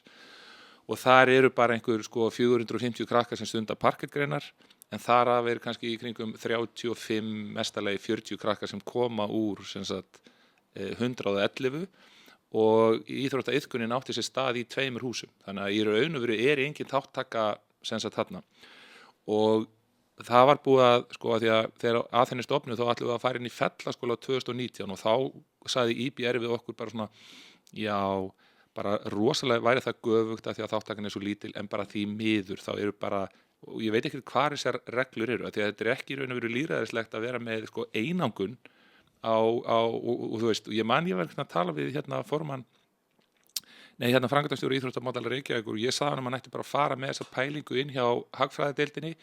Og þar eru bara einhver sko 450 krakkar sem stunda parkettgreinar en þar af kannski í kringum 35, mestalagi 40 krakkar sem koma úr sem sagt 111 og íþróttaiðkunin átti sér stað í 2 húsum. Þannig að í raun og veru engin þáttaka sem sagt þarna. Og það var búið að, sko, að því að þegar Aþenu stofnuð þá ætlum við að fara inn í Fellaskóla 2019 og þá sagði IBR við okkur bara svona, já, bara rosalega væri það göfugt að því að þáttakan svo lítil en bara því miður þá eru bara, og ég veit ekki hvað þessar reglur eru, að því að þetta ekki í raun og veru lýðræðislegt að vera með sko einangun og þú veist, ég var að tala við formann framkvæmdastjóri íþróttamála Reykjavíkur og ég sagði hann ætti bara að fara með þessa pælingu inn hjá hagfræðideildinni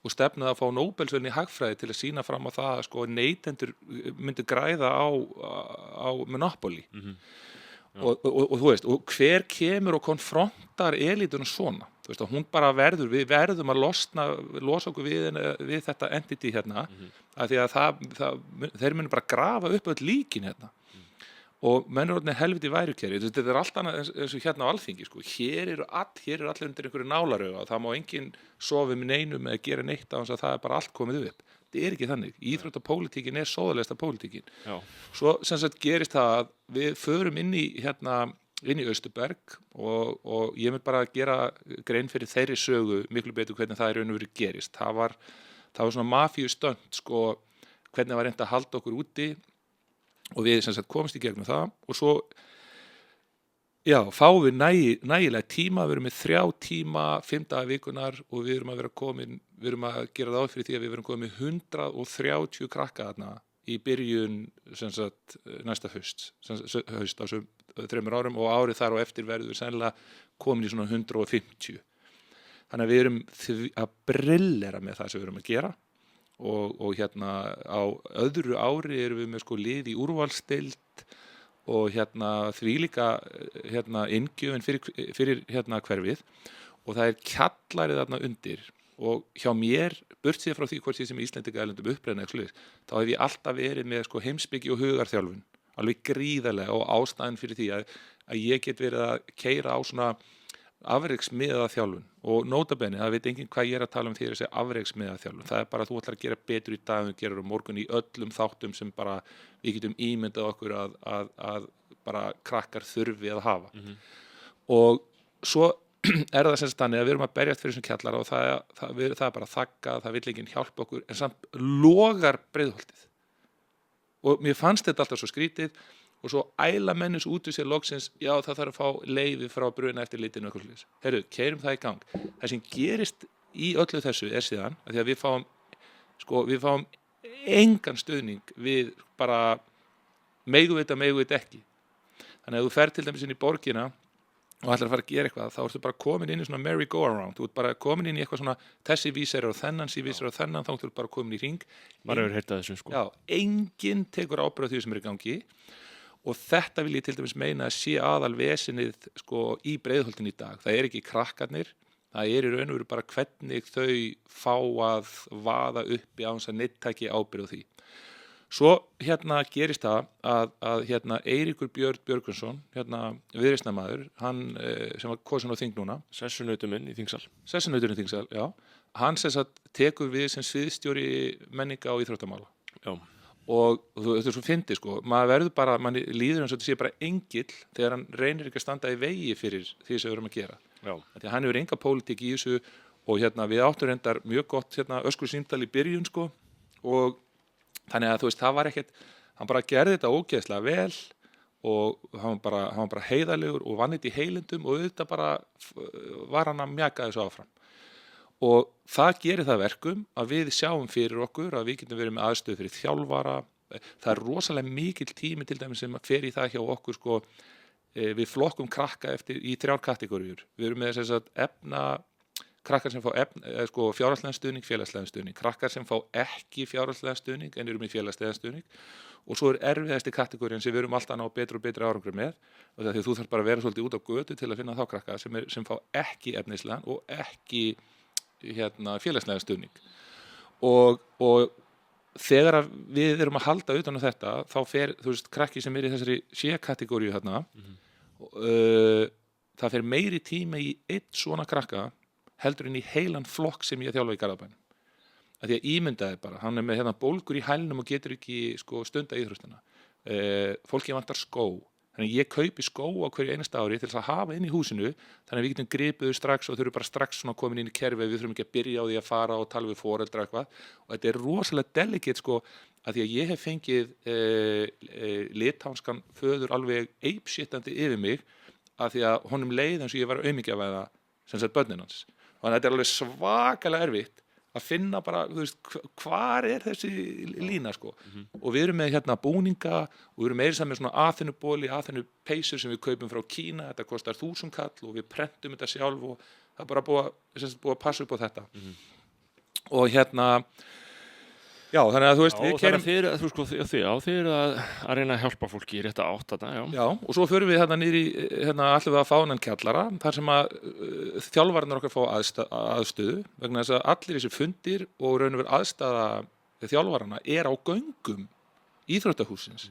og stefnaði að fá Nóbelsverðlaun í hagfræði til að sýna fram á það að sko neytendur myndi græða á Monopoly. Og þú veist, og hver kemur og konfrontar elituna svona, þú veist, að hún bara við verðum að losa okkur við þetta entity að því að þeir munu bara grafa upp öll líkin og menn eru helviti værukæri, þetta allt annað eins og á Alþingi, sko, hér eru allir undir einhverju nálarauga og það má enginn sofa með neinum eða gera neitt á þess að það bara allt komið upp. Þetta ekki þannig. Íþróttapólitíkin sóðalegasta pólitíkin. Svo sem sagt gerist það að við förum inn í Austurberg og ég mun bara gera grein fyrir þeirri sögu miklu betur hvernig það í raun og veru gerist. Það var svona mafíustönd, sko, hvernig var reynt að halda okkur úti og við sem sagt komumst í gegnum það og svo fáum við nægilega tíma, við erum með 3 tíma 5 daga vikunar og við erum að gera það fyrir því að við erum komið með 130 krakka þarna í byrjun sem sagt næsta haust á þessum 3 árum og árið þar og eftir verður við sennilega komin í svona 150. Þannig að við erum að brillera með það sem við erum að gera og á öðru ári erum við með sko lið í úrvalsdeild og því líka inngjöfin fyrir hverfið og það kjallarið þarna undir og hjá mér, burt séð frá því hvort ég sem Íslendinga erlendum upprennið eitthvað svoleiðis, þá hef ég alltaf verið með sko heimspeki og hugarþjálfun, alveg gríðarlega og ástæðan fyrir því að ég get verið að keyra á svona afreksmiðaða þjálfun og nota bene, það veit enginn hvað ég að tala þegar ég segja afreksmiðaða þjálfun, það bara að þú ætlar að gera betur í dag en þú gerir á morgun í öllum þáttum sem bara við getum ímyndað okkur að bara krakkar þurfi að hafa og svo það sem sagt þannig að við erum að berjast fyrir þessum kjallara og það bara þaggað, það vill enginn hjálpa okkur en samt logar Breiðholtið og mér fannst þetta alltaf svo skrítið og svo æla mennus út úr sér loksins, já það þarf að fá leyfi frá bruna eftir litinu og eitthvað slíks. Heyrðu, keyrum það í gang. Það sem gerist í öllu þessu síðan, að því að við fáum engan stuðning við bara megum við ekki. Þannig að þú fer til dæmis inn í borgina og ætlar að fara að gera eitthvað, þá ertu bara komin inn í svona merry-go-around, þú ert bara komin inn í eitthvað svona þessi vísir á þennan, þá ertu bara komin í hring. Bara hefur heyrt að þessu, sko. Já, enginn tekur ábyrgð á því sem í gangi. Og þetta vil ég til dæmis meina að sé aðal vesenið sko í Breiðholtinu í dag. Það ekki krakkarnir, það í raun og veru bara hvernig þau fá að vaða uppi á þess að neitt taki ábyrgð á því. Svo gerist það að Eiríkur Björn Björgvinsson, viðreisnarmaður, hann sem var kosinn á þing núna. Sessunauturinn í þingsal, já. Hann sem sagt tekur við sem sviðsstjóri menninga og íþróttamála. Já. Og þetta svo fyndið sko, mann líður eins og þetta sé bara engill þegar hann reynir ekki að standa í vegi fyrir því sem við erum að gera. Já. Því að hann hefur enga pólitík í þessu og við áttum reyndar mjög gott öskursýmtal í byrjun sko og þannig að þú veist það var ekkert, hann bara gerði þetta ógeðslega vel og hann bara heiðarlegur og vann þetta í heilindum og auðvitað bara var hann að mjaka þessu áfram. og það gerir það verkum að við sjáum fyrir okkur að við getum verið með aðstöðu fyrir þjálfara. Það rosalega mikill tími til dæmis sem fer í það hjá okkur sko, við flokkum krakka í 3 kategóriur. Við erum með þess að efna krakkar sem fá sko, fjárhagslegan stuðning, félagslegan stuðning, krakkar sem fá ekki fjárhagslegan stuðning en eru með félagslegan stuðning, og svo erfiðasti kategórían sem við erum alltaf að ná betri og betri árangur með, og því að þú þarf bara að vera svolítið út á götu til að finna þá krakka sem fá ekki efnislegan og ekki félagslegan stuðning, og þegar við erum að halda utan á þetta, þá fer, þú veist, krakki sem í þessari C-kategóríu þarna, það fer meiri tíma í einn svona krakka heldur en í heilan flokk sem ég þjálfa í Garðabænum. Að því að ímyndaði bara, hann með bólgur í hælnum og getur ekki sko, stunda íþróttina. Fólki vantar skó. Þannig ég kaupi skó á hverju einasta ári til þess að hafa inn í húsinu, þannig að við getum gripuð strax og þau eru bara strax svona komin inn í kerfi, við þurfum ekki að byrja á því að fara og tala við foreldra eitthvað. Og þetta er rosalega delicate sko, að því að ég hef fengið lithánskan föður alveg eipsittandi yfir mig, að því að honum leið eins og ég var að aumingjavæða sem sagt börnin hans. Þannig að þetta er alveg svakalega erfitt að finna bara, þú veist, hvar er þessi lína sko. Og við erum með búninga og við erum meira saman með svona Aþenubóli, Aþenupeysur sem við kaupum frá Kína, þetta kostar 1000 kall og við prentum þetta sjálf og það er bara búið að passa upp á þetta. Og já, þannig að þú veist, við kerum þið eru að reyna að hjálpa fólki í rétta átt þarna, já, og svo förum við niður í allir við að fá þennan kjallara, þar sem að þjálfararnir okkar fá aðstöðu, vegna þess að allir þessi fundir og raun og veru aðstaða þjálfarana er á göngum íþróttahússins.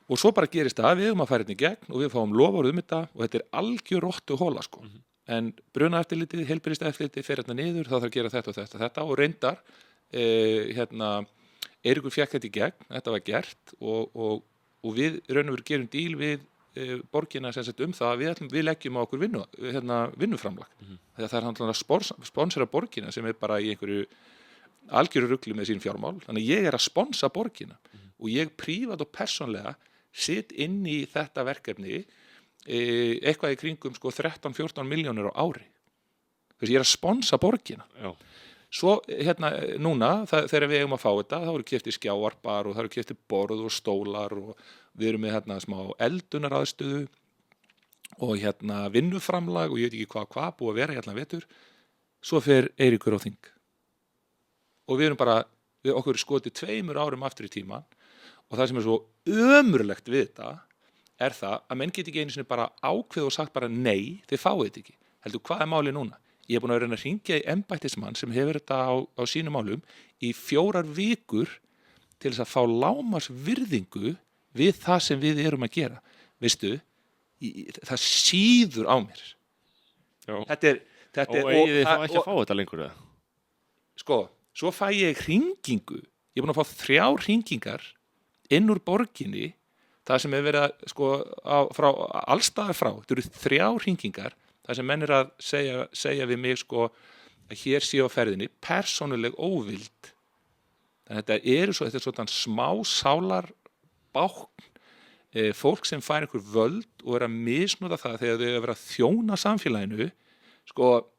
Og svo bara gerist það, við höfum að fara hérna í gegn og við fáum loforð þetta og þetta er algjör rottuhola sko. En brunaeftirlitið, heilbrigðiseftirlitið fer hérna niður, þá þarf að gera þetta og þetta og reyndar Eiríkur fékk þetta í gegn, þetta var gert og við raun og veru gerum díl við borgina sem sagt það að við leggjum á okkur vinnuframlag. Það er handlað að sponsora borgina sem er bara í einhverju algjöru rugli með sín fjármál, þannig að ég er að sponsa borgina og ég prívat og persónlega sitt inn í þetta verkefni eitthvað í kringum sko 13-14 milljónir á ári. Þess að ég er að sponsa borgina. Já. Svo núna, þegar við eigum að fá þetta, þá eru keyptir skjávarpar og það eru keyptir borð og stólar og við erum með smá eldunaraðstöðu og vinnuframlag og ég veit ekki hvað búið að vera vetur. Svo fer Eiríkur á þing. Og við erum bara, okkur er skotið 2 árum aftur í tíman og það sem er svo ömurlegt við þetta er það að menn geti ekki einu sinni bara ákveð og sagt bara nei, þið fáið þetta ekki. Heldur, hvað er málið núna? Ég er búin að reyna að hringja í embættismann sem hefur þetta á sínum málum í 4 vikur til þess að fá lágmarksvirðingu við það sem við erum að gera. Veistu, það síður á mér. Já. Þetta er og eigið þið þá ekki að fá þetta lengur eða? Sko, svo fæ ég hringingu. Ég er búin að fá 3 hringingar inn úr borginni, það sem hefur verið sko, frá allstaðar frá. Þetta eru 3 hringingar. Það sem menn er að segja við mig sko að hér sé á ferðinni persónuleg óvild. Þannig að þetta er svona smá sálar bákn, fólk sem fær einhver völd og er að misnota það þegar þau er að þjóna samfélaginu sko.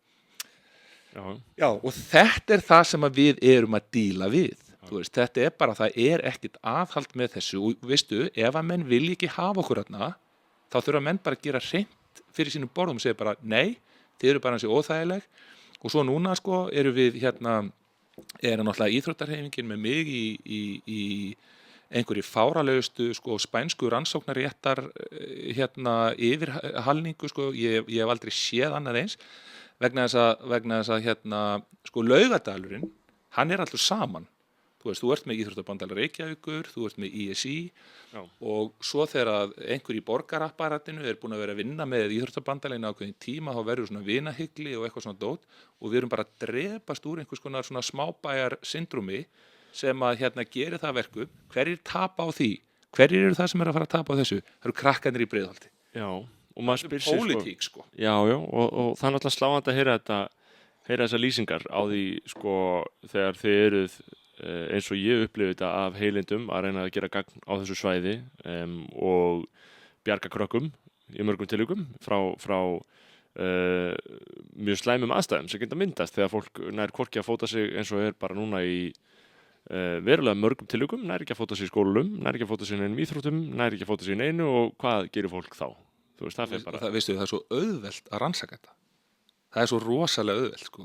Já, og þetta er það sem við erum að díla við. Þú veist, þetta er bara, það er ekkert aðhald með þessu og veistu, ef að menn vilja ekki hafa okkur þarna, þá þurfa menn bara að gera hreint fyrir sínum borðum og segja bara nei, þið eru bara hansi óþægileg og svo núna sko erum við er náttúrulega íþróttarhreyfingin með mig í einhverju fáralegustu sko spænsku rannsóknaréttar yfirhalningu sko, ég hef aldrei séð annað eins vegna þess að sko Laugardalurinn, hann er allur saman. Þú veist, þú ert með Íþróttabandalag Reykjavíkur, þú ert með ISÍ. Já. Og svo þegar einhver í borgarapparatinu er búin að vera að vinna með Íþróttabandalaginu ákveðin tíma, þá verður svona vinahygli og eitthvað svona dót og við erum bara að drepast úr einhvers konar svona smábæjar syndrúmi sem að gerir það verkum. Hverjir tapa á því? Hverjir eru það sem er að fara að tapa á þessu? Það eru krakkarnir í Breiðholti. Já, og maður spyr sig pólitík sko. Já, og það er náttúrulega sláandi að heyra þessar lýsingar á því sko þegar þið eruð eins og ég upplifi þetta af heilindum að reyna að gera gagn á þessu svæði og bjarga krökkum í mörgum tilvikum frá mjög slæmum aðstæðum sem geta myndast þegar fólk nær hvorki að fóta sig eins og bara núna í verulega mörgum tilvikum, nær ekki að fóta sig í skólum, nær ekki að fóta sig í neinum íþróttum, nær ekki að fóta sig í neinu og hvað gerir fólk þá? Þú veist, það fer bara. Veistu, það er svo auðvelt að rannsaka þetta. Það er svo rosalega auðvelt, sko.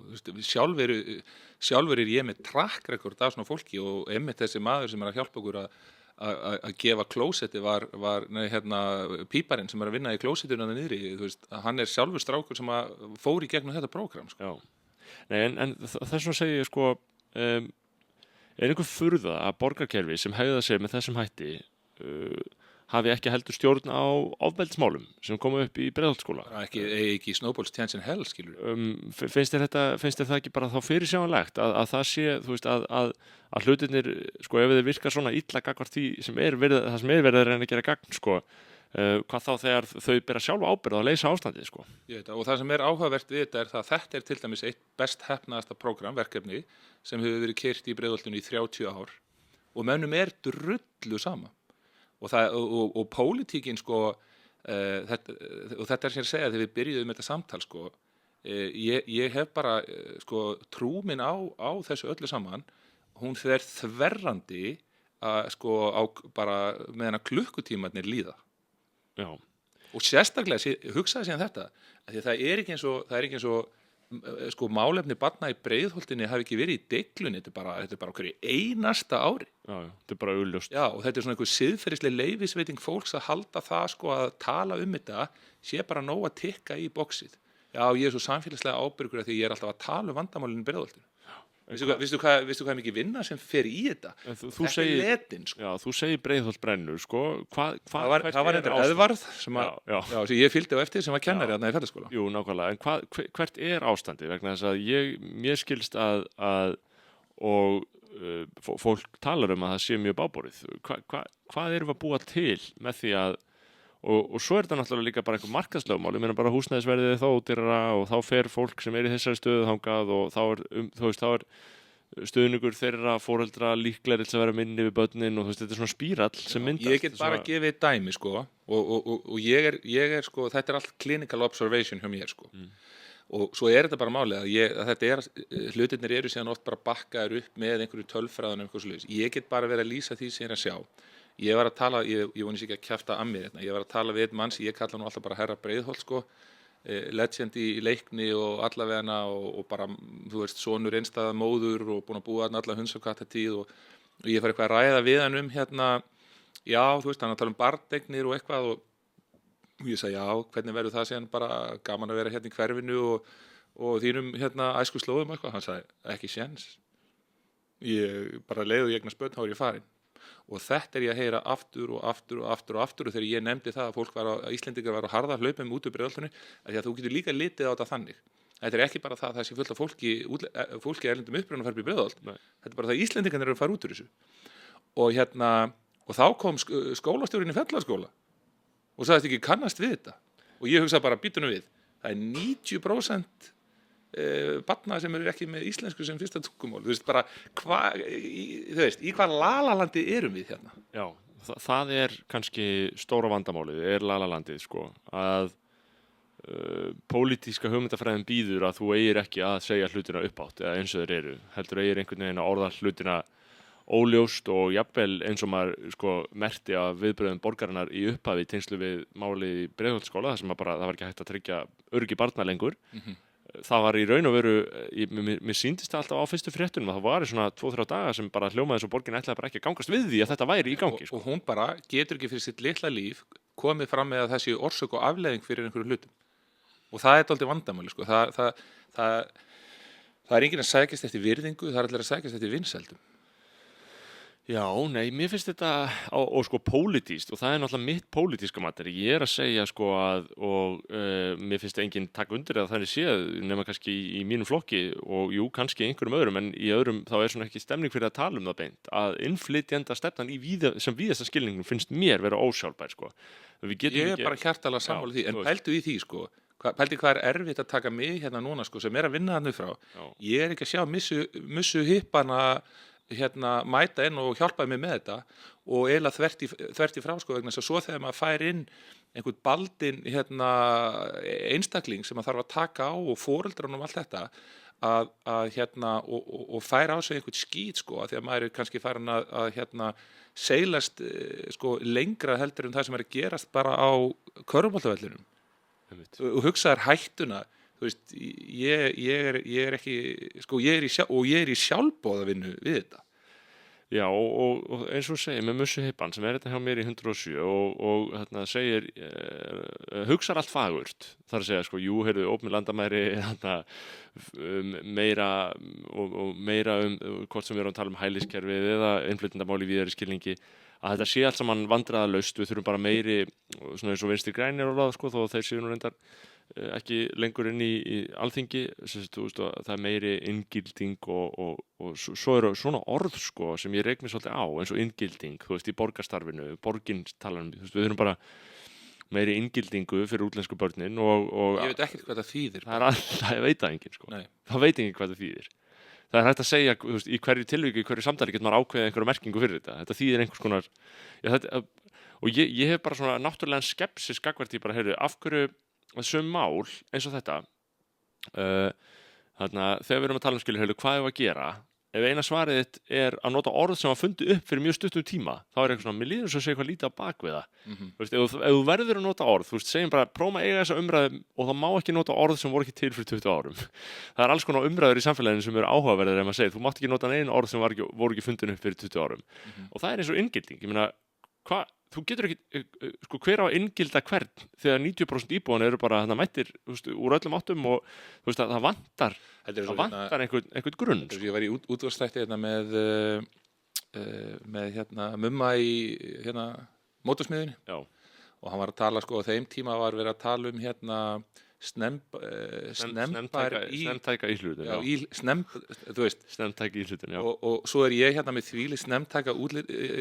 Sjálfur er ég með track record af svona fólki og einmitt þessi maður sem er að hjálpa okkur að gefa klósetti var píparinn sem er að vinna í klósettinu að niðri, þú veist, hann er sjálfur strákur sem að fór í gegnum þetta prógram, sko. Já. Nei, en þess vegna segi ég, sko, er einhver furða að borgarkerfi sem hegða sig með þessum hætti hafi ekki heldur stjórn á ofbeldismálum sem koma upp í Breiðholtsskóla. Ekki snowballs chance in hell, skilur. Finnst þér það ekki bara þá fyrirsjáanlegt að það sé, þú veist, að hlutirnir, sko, ef þeir virkar svona illa gagnvart því það sem er verið að reyna að gera gagn, sko, hvað þá þegar þau bera sjálfa ábyrgð að leysa ástandið, sko. Ég veit það, og það sem er áhugavert við þetta er það að þetta er til dæmis eitt best heppnaðasta verkefni sem hefur verið keyrt í Breiðholtinu í 30 ár og mönnum er drullu sama. Og pólitíkin, sko, þetta er sem ég að segja þegar við byrjuðum þetta samtal, sko, ég hef bara, sko, trú minn á þessu öllu saman, hún fer þverrandi sko, bara meðan að klukkutímarnir líða. Já. Og sérstaklega hugsaði síðan þetta, að því að það er ekki eins og sko, málefni barna í Breiðholtinu hafi ekki verið í deiglunni, þetta er bara okkur í einasta ári. Já, þetta er bara augljóst. Já, og þetta er svona einhver siðferðisleg leyfisveiting fólks að halda það, sko, að tala þetta sé bara nóg að tikka í boxið. Já, ég er svo samfélagslega ábyrgur að því ég er alltaf að tala vandamálinu í Breiðholtinu. Vistu hvað mikið vinna sem fer í þetta? Þetta er letin, sko. Já, þú segir Breiðholt brennur, sko. Það var eitthvað Eðvarð sem ég fylgdi á eftir sem var kennari þarna í Fellaskóla. Jú, nákvæmlega. En hvert er ástandið? Vegna þess að mér skilst að fólk talar að það sé mjög báborið. Hvað erum við að búa til með því að og svo er þetta náttúrulega líka bara einhver markaðslögmál, ég meina bara húsnæðisverðið þá dýrara og þá fer fólk sem er í þessari stöðu þangað og þá er stuðningur þeirra foreldra líklegri til að vera minni við börnin og þetta er svona spírall sem myndast. Ég get bara að gefa dæmi, sko, og ég er, sko, þetta er allt clinical observation hjá mér, sko. Og svo er þetta bara málið að hlutirnir eru síðan oft bara bakkaðir upp með einhverju tölfræðunum eitthvað svoleiðis. Ég get bara verið að lýsa því sem ég er að sjá. Ég var að tala, ég vonist ekki að kjafta að mér hérna, ég var að tala við einn mann sem ég kalla nú alltaf bara herra Breiðholt, sko, legend í leikni og allavegana og bara, þú veist, sonur einstæða móður og búin að búa þarna alla hundsakattatíð og ég fær eitthvað að ræða við hann hérna, já, þú veist, hann að tala barneignir og eitthvað og ég sagði, já, hvernig verður það síðan bara gaman að vera hérna í hverfinu og þínum hérna æsku slóðum eitthvað, hann sagði, ekki séns, ég bara leiðu ég eignast börn, þá er ég farin. Og þetta er ég að heyra aftur og þegar ég nefndi það að Íslendingar var á harða hlaupum út úr Breiðholtinu, því að þú getur líka litið á þetta þannig. Þetta er ekki bara það sé fullt af fólki erlendum uppruna að fara upp í Breiðholt. Þetta er bara það að Íslendingar eru að fara út úr þessu. Og þá kom skólastjórinn í Fellaskóla og sagðist ekki kannast við þetta. Og ég hugsaði bara býtunum við. Það er 90% barna sem eru ekki með íslensku sem fyrsta tungumál, þú veist bara í hvað lalalandi erum við hérna? Já, það er kannski stóra vandamálið, er lalalandið, sko, að pólitíska hugmyndafræðin býður að þú eigir ekki að segja hlutina uppátt eða eins og þeir eru, heldur eigir einhvern veginn að orða hlutina óljóst og jafnvel eins og maður, sko, merkti af viðbröðum borgarinnar í upphafi í tengslu við málið í Breiðholtsskóla þar sem það var ekki hægt að tryggja öryggi barna lengur. Það var í raun og veru, mér sýndist það alltaf á fyrstu fréttunum að það var í svona 2-3 daga sem bara hljómaði svo borgin ætlaði bara ekki að gangast við því að þetta væri í gangi. Og hún bara getur ekki fyrir sitt litla líf komið fram með að það sé orsök og afleiðing fyrir einhverju hlutum. Og það er dálítið vandamáli, sko. Það er enginn að sækjast eftir virðingu, það er allir að sækjast eftir vinsældum. Já, nei, mér finnst þetta og sko pólitískt og það er náttúrulega mitt pólitíska materi. Ég er að segja sko mér finnst enginn taka undir að þannig séð nema kannski í mínum flokki og jú, kannski einhverjum öðrum en í öðrum þá er svona ekki stemning fyrir að tala það beint. Að innflytjenda stefnan sem víðasta skilningum finnst mér vera ósjálfbær, sko. Ég er bara hjartalega sammála því, en pældu í því, sko. Pældi hvað er erfitt að taka mig hérna núna, sko, sem er að vinna þarna frá. Ég er ekki að sjá missu hippana mæta inn og hjálpaði mig með þetta og eiginlega þvert í frá, sko, vegna þess að svo þegar maður fær inn einhvern baldin einstakling sem að þarf að taka á og foreldranum allt þetta og færa á sig einhvern skít sko, að því að maður er kannski farin að seilast sko lengra heldur en það sem er að gerast bara á körfuboltavellinum og hugsaðar hættuna. Þú veist, ég er ekki sko, ég er í sjálfboðavinnu við þetta. Já, og eins og segir með Mussu Hippan sem er þetta hjá mér í 107 og segir, hugsar allt fagurt, þar að segja sko, jú, heyrðu, opni landamæri, meira og meira hvort sem við erum að tala um hæliskerfið eða innflytjendamál í víðari skilningi, að þetta sé allt saman vandræðalaust, við þurfum bara meiri, svona eins og Vinstri grænir og ráð, sko, þó þeir séu nú reyndar ekki lengur inn í Alþingi, það er meiri inngilding og svo eru svona orð sko, sem ég reik mig svolítið á, eins og inngilding, þú veist, í borgarstarfinu, borgin talanum, þú veist, við þurfum bara meiri inngildingu fyrir útlensku börnin og ég veit ekkert hvað það þýðir. Það veit það enginn sko. Það veit enginn hvað það þýðir. Það er hægt að segja, þú veist, í hverju tilviki, í hverju samtali getur maður ákveðið einhverju merkingu fyrir þetta. Þetta þýðir einhvers konar, og ég hef bara svona náttúrulega skepsis gagnvart í bara, heyrðu, af hverju þessum mál eins og þetta þegar við erum að tala um skilur, heyrðu, hvað er að gera? Ef eina svarið þitt er að nota orð sem var fundið upp fyrir mjög stuttum tíma, þá er eitthvað svona, mér líður svo að segja eitthvað lítið á bak við það. Þú veist, ef þú verður að nota orð, þú veist, segjum bara, prófum að eiga þessa umræðu og það má ekki nota orð sem voru ekki til fyrir 20 árum. Það er alls konar umræður í samfélaginu sem eru áhugaverðar ef maður segir, þú mátt ekki nota einu orð sem voru ekki fundin upp fyrir 20 árum. Og það er eins og inngilding, ég meina, þú getur ekki, sko, hver á að inngilda hvern þegar 90% íbúan eru bara mættir, þú veist, úr öllum áttum og þú veist, það vantar einhvern grunn. Ég var í útvarpsþætti með mumma í mótorsmiðjunni og hann var að tala, sko, á þeim tíma var verið að tala um snemmtæka íhlutun, þú veist, snemmtæka íhlutun, já. Og svo er ég með þvílík snemmtæka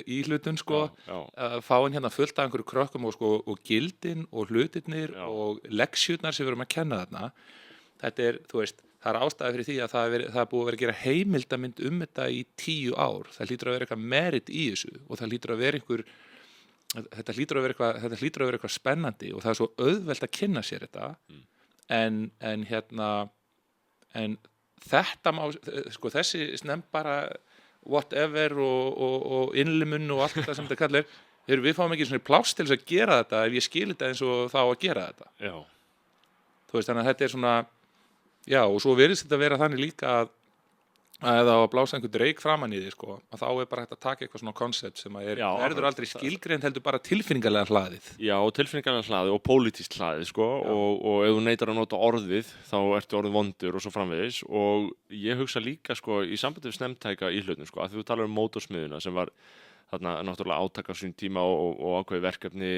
íhlutun, sko, að fá hann fullt af einhverju krökkum og, sko, og gildin og hlutirnir og leksjurnar sem við erum að kenna þarna. Þetta er, þú veist, það er ástæða fyrir því að það er búið að vera að gera heimildamynd um þetta í 10 ár. Það hlýtur að vera eitthvað merit í þessu og það hlýtur að vera þetta hlýtur að vera eitthvað spennandi og það er svo auðvelt að kynna sér þetta en þetta má, sko, þessi snemmt bara whatever og innlimun og allt þetta sem þetta kallar, við fáum ekki svona pláss til þess að gera þetta ef ég skil þetta eins og þá að gera þetta. Já. Þú veist, þannig að þetta er svona, já, og svo virðist þetta vera þannig líka að ef það á að blása einhvern dreik framan í því, sko, að þá er bara hægt að taka eitthvað svona koncept sem að verður aldrei skilgreint, heldur bara tilfinningalega hlaðið. Já, tilfinningalega hlaðið og pólitískt hlaðið, sko, og ef þú neitar að nota orðið, þá ertu orðið vondur og svo framvegis, og ég hugsa líka, sko, í sambandi við snemmtæka íhlutun, sko, að þú talar um mótorsmiðjuna sem var þarna náttúrulega átaka á sín tíma og ákveði verkefni.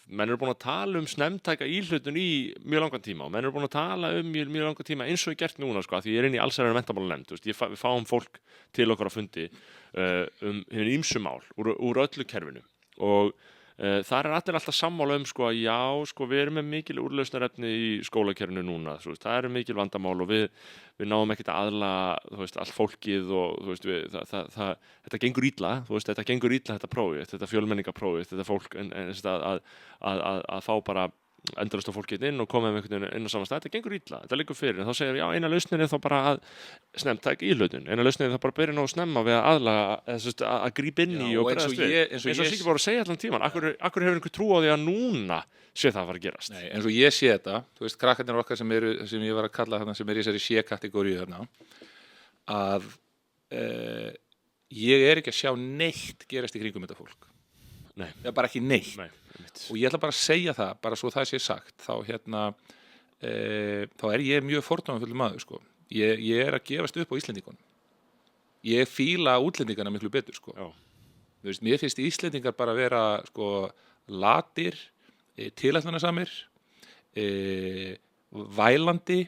Menn eru búin að tala um snemmtæka íhlutun í mjög langan tíma og menn eru búin að tala um mjög langan tíma eins og ég gert núna, sko, því ég er inn í allsherjar menntamálanefnd, við fáum fólk til okkar á fundi hin ýmsu mál úr öllu kerfinu og þar er allir alltaf sammála um, sko, að já, sko, við erum með mikil úrlausnarefni í skólakerfinu núna, þú veist, það eru mikil vandamál og við náum ekkert að aðlaga, þú veist, allt fólkið og þú veist, þetta gengur illa, þú veist, þetta gengur illa þetta prófið, þetta fjölmenningaprófið, þetta fólk að fá bara endalaust á fólkið inn og koma með einhvern veginn inn á saman stað, þetta gengur illa, þetta liggur fyrir, en þá segir já, eina lausnin er þá bara að snemmtæka íhlutun, eina lausnin er þá bara að byrja nógu snemma við að aðlaga, að grípa inn í og bregðast við, eins og ég voru að segja allan tíman, akkur hefur einhver trú á því að núna sé það að fara að gerast? Nei, eins og ég sé þetta, þú veist, krakkarnir okkar sem ég var að kalla þarna, sem er í þessari sé-kategóríu þarna, að ég er ekki að sjá neitt gerast í kringum þetta fólk. Nei. Það er bara ekki neitt. Nei. Og ég ætla bara að segja það, bara svo það sé sagt, þá er ég mjög fordómafullur maður, sko. Ég er að gefast upp á Íslendingunum. Ég fíla útlendingana miklu betur, sko. Já. Þú veist, mér finnst Íslendingar bara vera, sko, latir, tilætlunarsamir, vælandi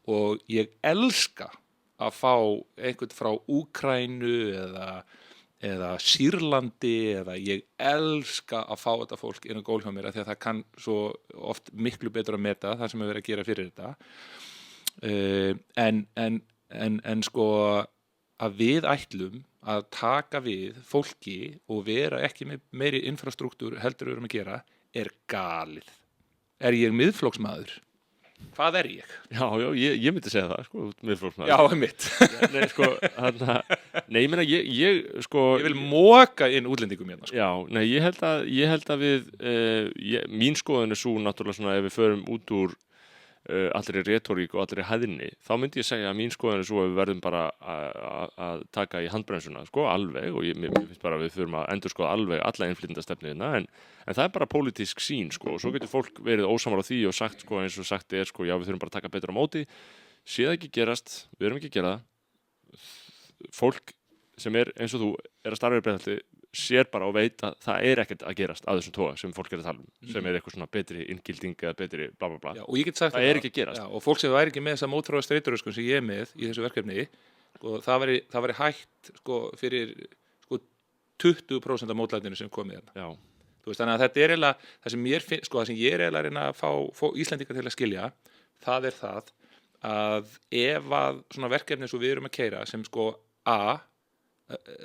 og ég elska að fá einhvern frá Úkraínu eða Sýrlandi eða ég elska að fá þetta fólk inn á gól hjá mér af því að það kann svo oft miklu betur að meta það sem er verið að gera fyrir þetta en sko að við ætlum að taka við fólki og vera ekki með meiri infrastruktúr heldur við erum að gera galið. Er ég miðflokksmaður? Hvað er ég? Já, ég myndi segja það, sko, miðflokksmaður. Já, mitt. Nei, sko, nei, ég meina, sko... Ég vil moka inn útlendingum hérna, sko. Já, nei, ég held að við, mín skoðun er svo náttúrulega svona ef við förum út úr allri retorík og allri hæðinni, þá myndi ég segja að mín skoðun er svo að við verðum bara að taka í handbremsuna, sko, alveg, og mér finnst bara að við þurfum að endurskoða alveg alla innflytjendastefnuna, en það er bara pólitísk sýn, sko, og svo getur fólk verið ósammála því og sagt, sko, eins og sagt er, sko, já, við þurfum bara að taka betur á móti, sé það ekki gerast, við erum ekki að gera það, fólk sem er eins og þú er að starfa í Breiðholti sér bara og veit að það er ekkert að gerast að þessum toga sem fólk er að tala sem er eitthvað svona betri inngilding eða betri bla bla bla. Já, og ég get sagt það er ekki að gerast. Já, og fólk sem væri ekki með þessa mótþróa streituröskun sem ég er með í þessu verkefni, sko, það væri hægt, sko, fyrir, sko, 20% af mótlætinu sem komið hérna. Já. Þú veist, þannig að þetta er eiginlega það sem það sem ég er eiginlega að reyna að fá Íslendingar til að skilja, það er það að ef að svona verkefni eins og við erum að keyra sem, sko,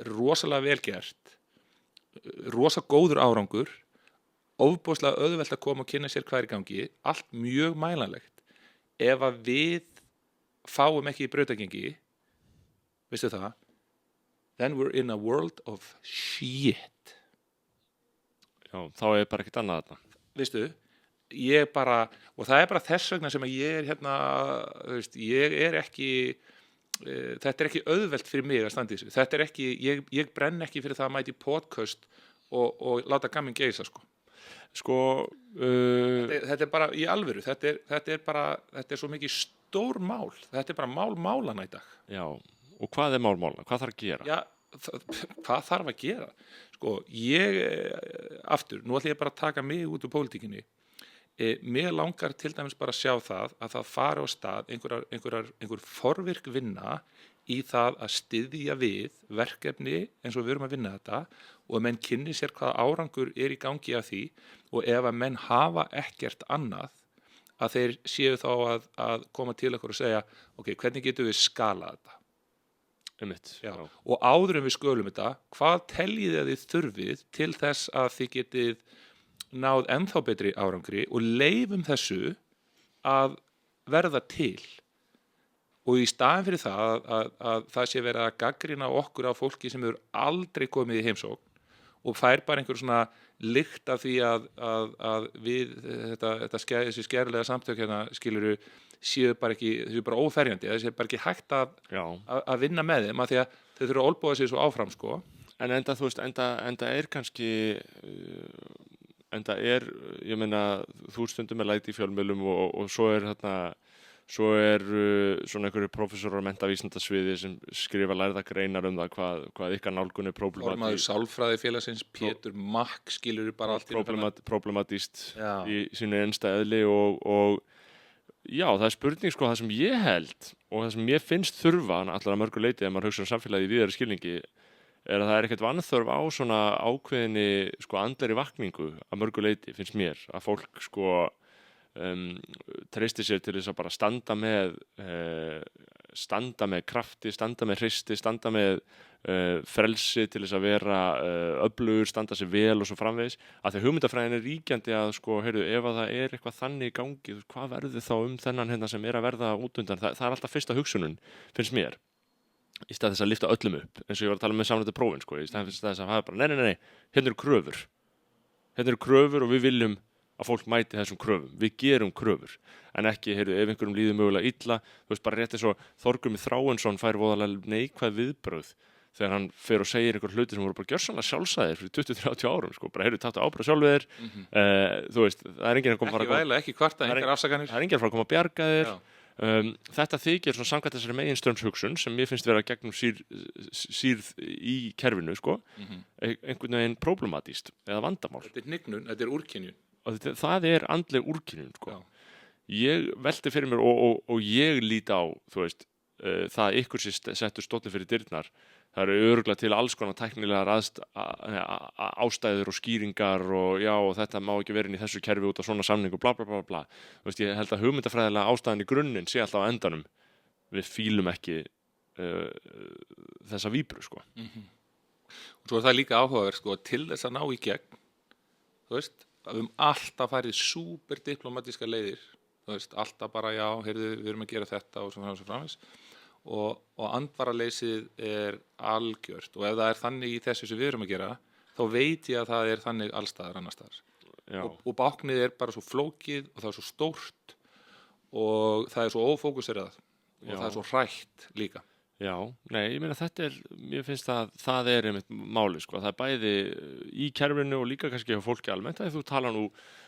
rosalega vel gert, rosa góður árangur, ofboðslega auðvelt að koma og kynna sér hvað er í gangi, allt mjög mælanlegt. Ef að við fáum ekki í brautagengi, veistu það, then we're in a world of shit. Já, þá er bara ekkert annað þarna. Veistu, ég bara, og það er bara þess vegna sem að ég er hérna, þú veist, ég er ekki, þetta er ekki auðvelt fyrir mig að standa í þessu. Þetta er ekki, ég brenn ekki fyrir það að mæti podcast og láta gamminn geysa, sko. Sko, þetta er bara í alvöru, þetta er svo mikið stór mál, þetta er bara málana í dag. Já, og hvað er málmálana? Hvað þarf að gera? Já, hvað þarf að gera? Sko, aftur, nú ætla ég bara að taka mig út úr pólitíkinni. Mér langar til dæmis bara að sjá það að það fari á stað einhver forvirk vinna í það að styðja við verkefni eins og við erum að vinna þetta og að menn kynni sér hvaða árangur er í gangi af því og ef að menn hafa ekkert annað að þeir séu þá að koma til okkur og segja ok, hvernig getum við skalað þetta? Já. Og áður en við skölum þetta, hvað teljið að þið þurfið til þess að þið getið náð ennþá betri árangri og leifum þessu að verða til og í staðin fyrir að það sé verið að gaggrina okkur á fólki sem hefur aldrei komið í heimsókn og fær bara einhver svona lykt af því að við þessi skærulega samtök hérna skiluru séu bara óferjandi, það séu bara ekki hægt að vinna með þeim af því að þau þurfa að olbúa sig svo áfram, sko. En enda, þú veist, enda er kannski ég meina, þú stundum með læti í fjölmiðlum og svo er svona einhverju prófessorar á menntavísindasviði sem skrifa lærða greinar um það hvað ykkar nálgun er Formaður sálfræðifélagsins Pétur Makk skilur bara allt problematíst í sínu einsta eðli og já, það er spurning, sko, það sem ég held og það sem ég finnst þurfa allar að mörgu leyti ef maður hugsa samfélagi í víðari skilningi er að það er ekkert vanþörf á svona ákveðinni, sko, andlegri vakningu að mörgu leyti, finnst mér, að fólk, sko, treysti sér til þess að bara standa með krafti, standa með hristi, standa með frelsi til þess að vera öflugur, standa sér vel og svo framvegis, að því hugmyndafræðin er ríkjandi að, sko, heyrðu, ef að það er eitthvað þannig í gangi, hvað verður þá þennan hérna sem er að verða út undan, það er alltaf fyrsta hugsunun, finnst mér. Í stað þess að lyfta öllum upp eins og ég var að tala með samrættu prófin, sko, í stað þess að hafa bara, nei, hérna eru kröfur og við viljum að fólk mæti þessum kröfum, við gerum kröfur en ekki, heyrðu, ef einhverjum líður mögulega illa, þú veist, bara rétt eins og Þorgrímur Þráinsson fær voðalega neikvæð viðbrögð þegar hann fer og segir einhver hluti sem voru bara gjörsamlega sjálfsagðir fyrir 20-30 árum, sko, bara, heyrðu, taktu ábyrgð sjálfur þér, þú veist, það er enginn að koma það er enginn að koma að bjarga þér. Þetta þykir svona samkvæmt þessari meginströmshugsun sem ég finnst vera gegnum sýrð í kerfinu, sko, einhvern veginn problematíst eða vandamál. Þetta er hnignun, þetta er úrkynjun. Og það er andleg úrkynjun, sko. Ég velti fyrir mér og ég lít á, þú veist, það ykkur sér settur stóllinn fyrir dyrnar. Það eru örugglega til alls konar tæknilegar ástæður og skýringar og já, og þetta má ekki vera inn í þessu kerfi út af svona samningu, bla bla bla bla. Þú veist, ég held að hugmyndafræðilega ástæðan í grunninn sé alltaf á endanum. Við fílum ekki þessa víbru, sko. Og svo er það líka áhugaverð, sko, til þess að ná í gegn, þú veist, alltaf farið súper diplomatíska leiðir, þú veist, alltaf bara já, heyrðu, við erum að gera þetta og svo framvegis og andvaraleysið er algjört og ef það er þannig í þessu sem við erum að gera þá veit ég að það er þannig allstaðar annars staðar og báknið er bara svo flókið og það er svo stórt og það er svo ófókuserað og það er svo hrætt líka. Já, nei, ég meina mér finnst að það er einmitt máli, sko, það er bæði í kerfinu og líka kannski hjá fólki almennt, að þú tala nú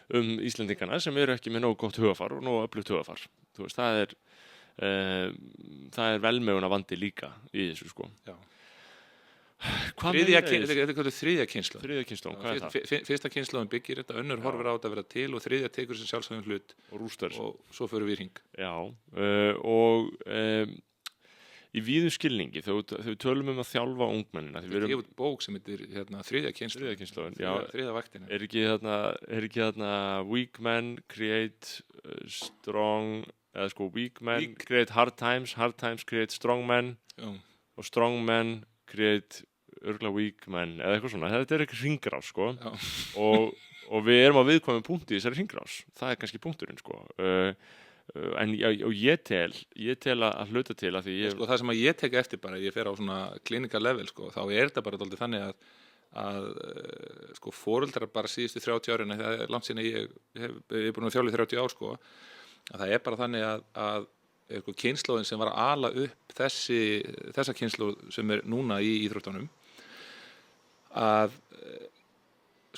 Íslendingana sem eru ekki með nógu gott hugafar og nógu öflugt hugafar, þú veist, það er velmeguna vandi líka í þessu, sko. Já. Þriðja kynslóð. Hvað er það? Fyrsta kynslóðin byggir þetta, önnur horfir á þetta að vera til og þriðja tekur sem sjálfsögum hlut og rústar og svo förum við í hring. Já, í víðum skilningi þegar við tölum að þjálfa ungmennina. Þetta er gefið bók sem heitir þriðja kynslóðin. Þriðja vaktina. Er ekki þarna weak men create strong, eða sko weak men create hard times create strong men og strong men create örgulega weak men eða eitthvað svona. Þetta er ekki hringrás, sko. og við erum á viðkvæmum punkti í þessari hringrás. Það er kannski punkturinn, sko. En ég tel að hluta til að því sko, það sem að ég tek eftir bara ég fer á svona clinical level sko, þá er þetta bara dálítið þannig að sko foreldrar bara síðustu 30 árin það er langt síðan ég er búin að þjálfa í 30 ár sko, að það er bara þannig að sko, kynslóðin sem var að ala upp þessa kynslóð sem er núna í íþróttunum að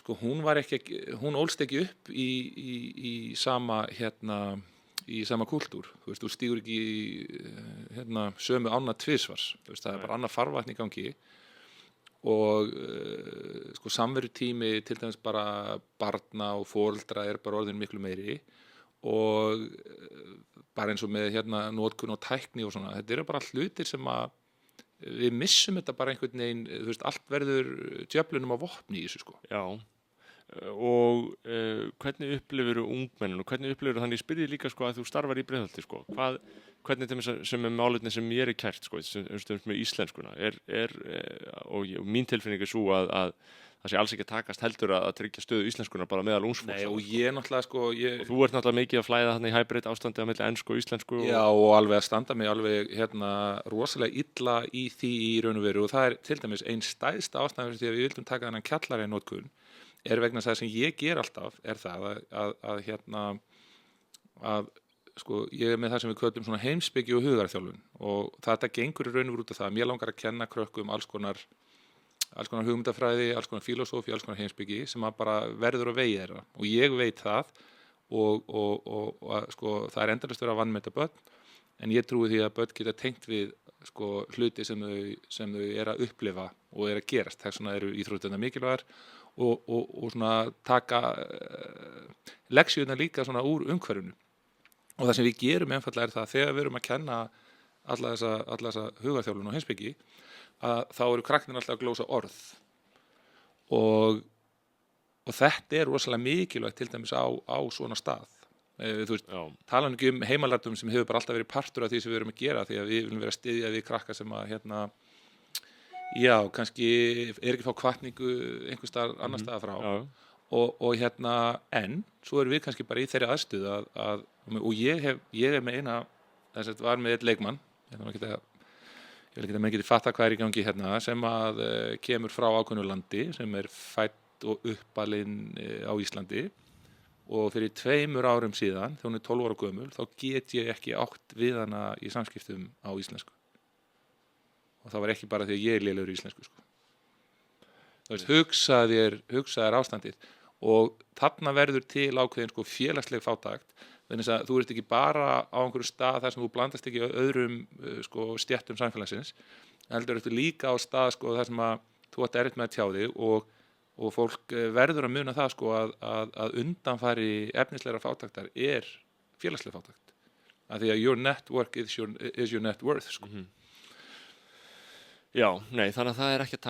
sko hún ólst ekki upp í sama í sama kúltúr, þú veist, þú stígur ekki sömu ána tvisvars, þú veist, það er bara annað farvatn í gangi og sko samverutími til dæmis bara barna og foreldra er bara orðin miklu meiri og bara eins og með notkun og tækni og svona, þetta eru bara hlutir sem að við missum þetta bara einhvern veginn, þú veist, allt verður djöflunum á vopni í þessu sko. Já. Og hvernig upplifir ungmennin og hvernig upplifir þannig, ég spyrði líka sko að þú starfar í Breiðholti sko, hvernig þetta sem er málefni sem ég er kært sko, sem með íslenskuna og mín tilfinning er svo að það sé alls ekki að takast heldur að tryggja stöðu íslenskunar bara meðal ungsfólks. Nei, og ég náttúrulega sko og þú ert náttúrulega mikið að flæða þarna í hybrid ástandi á milli ensku og íslensku Já, og alveg að standa mig alveg rosalega illa í því í raun og veru og það er til dæmis ein stæðsta ástæðan fyrir því að við vildum taka þennan kjallara í notkun er vegna þess að sem ég ger alltaf er það að sko ég er með það sem við köllum svona heimspeki og hugarþjálfun og þetta gengur í raun og veru út af það. Mér langar að kenna krökkum alls konar hugmyndafræði, alls konar filosófí, alls konar heimspeki sem að bara verður á vegi þeirra og ég veit það og sko það er endalaust verið að vanmeta börn en ég trúi því að börn geta tengt við sko hluti sem þau er að upplifa og er að gerast. Þess vegna eru íþróttirnar mikilvægar og svona taka leksjurnar líka svona úr umhverfinu og það sem við gerum einfallega er það að þegar við erum að kenna alla þessa hugarþjálfun og heimspeki að þá eru krakkarnir alltaf að glósa orð og þetta er rosalega mikilvægt til dæmis á svona stað þú veist, talan ekki heimalærdum sem hefur bara alltaf verið partur af því sem við erum að gera því að við viljum vera að styðja við krakka sem að já, kannski er ekki fá hvatningu einhvers staðar annars staðar frá og en svo erum við kannski bara í þeirri aðstöðu og ég er með eina þess að var með einn leikmann ég vil ekki að menn geti fatta hvað er í gangi sem að kemur frá ákveðnu landi sem er fædd og uppalinn á Íslandi og fyrir 2 árum síðan þegar hún er 12 ára gömul þá get ég ekki átt við hana í samskiptum á íslensku og það var ekki bara því að ég er lélegur í íslensku sko. Þú veist, hugsa þér ástandið og þarna verður til ákveðin sko félagsleg fátækt þannig að þú ert ekki bara á einhverju stað þar sem þú blandast ekki öðrum sko stéttum samfélagsins heldur ertu líka á stað sko þar sem að þú átt erfitt með að tjá þig og fólk verður að muna það sko að undanfari efnislegra fátæktar er félagsleg fátækt af því að your network is your net worth sko. Já, nei, þannig að það er ekki að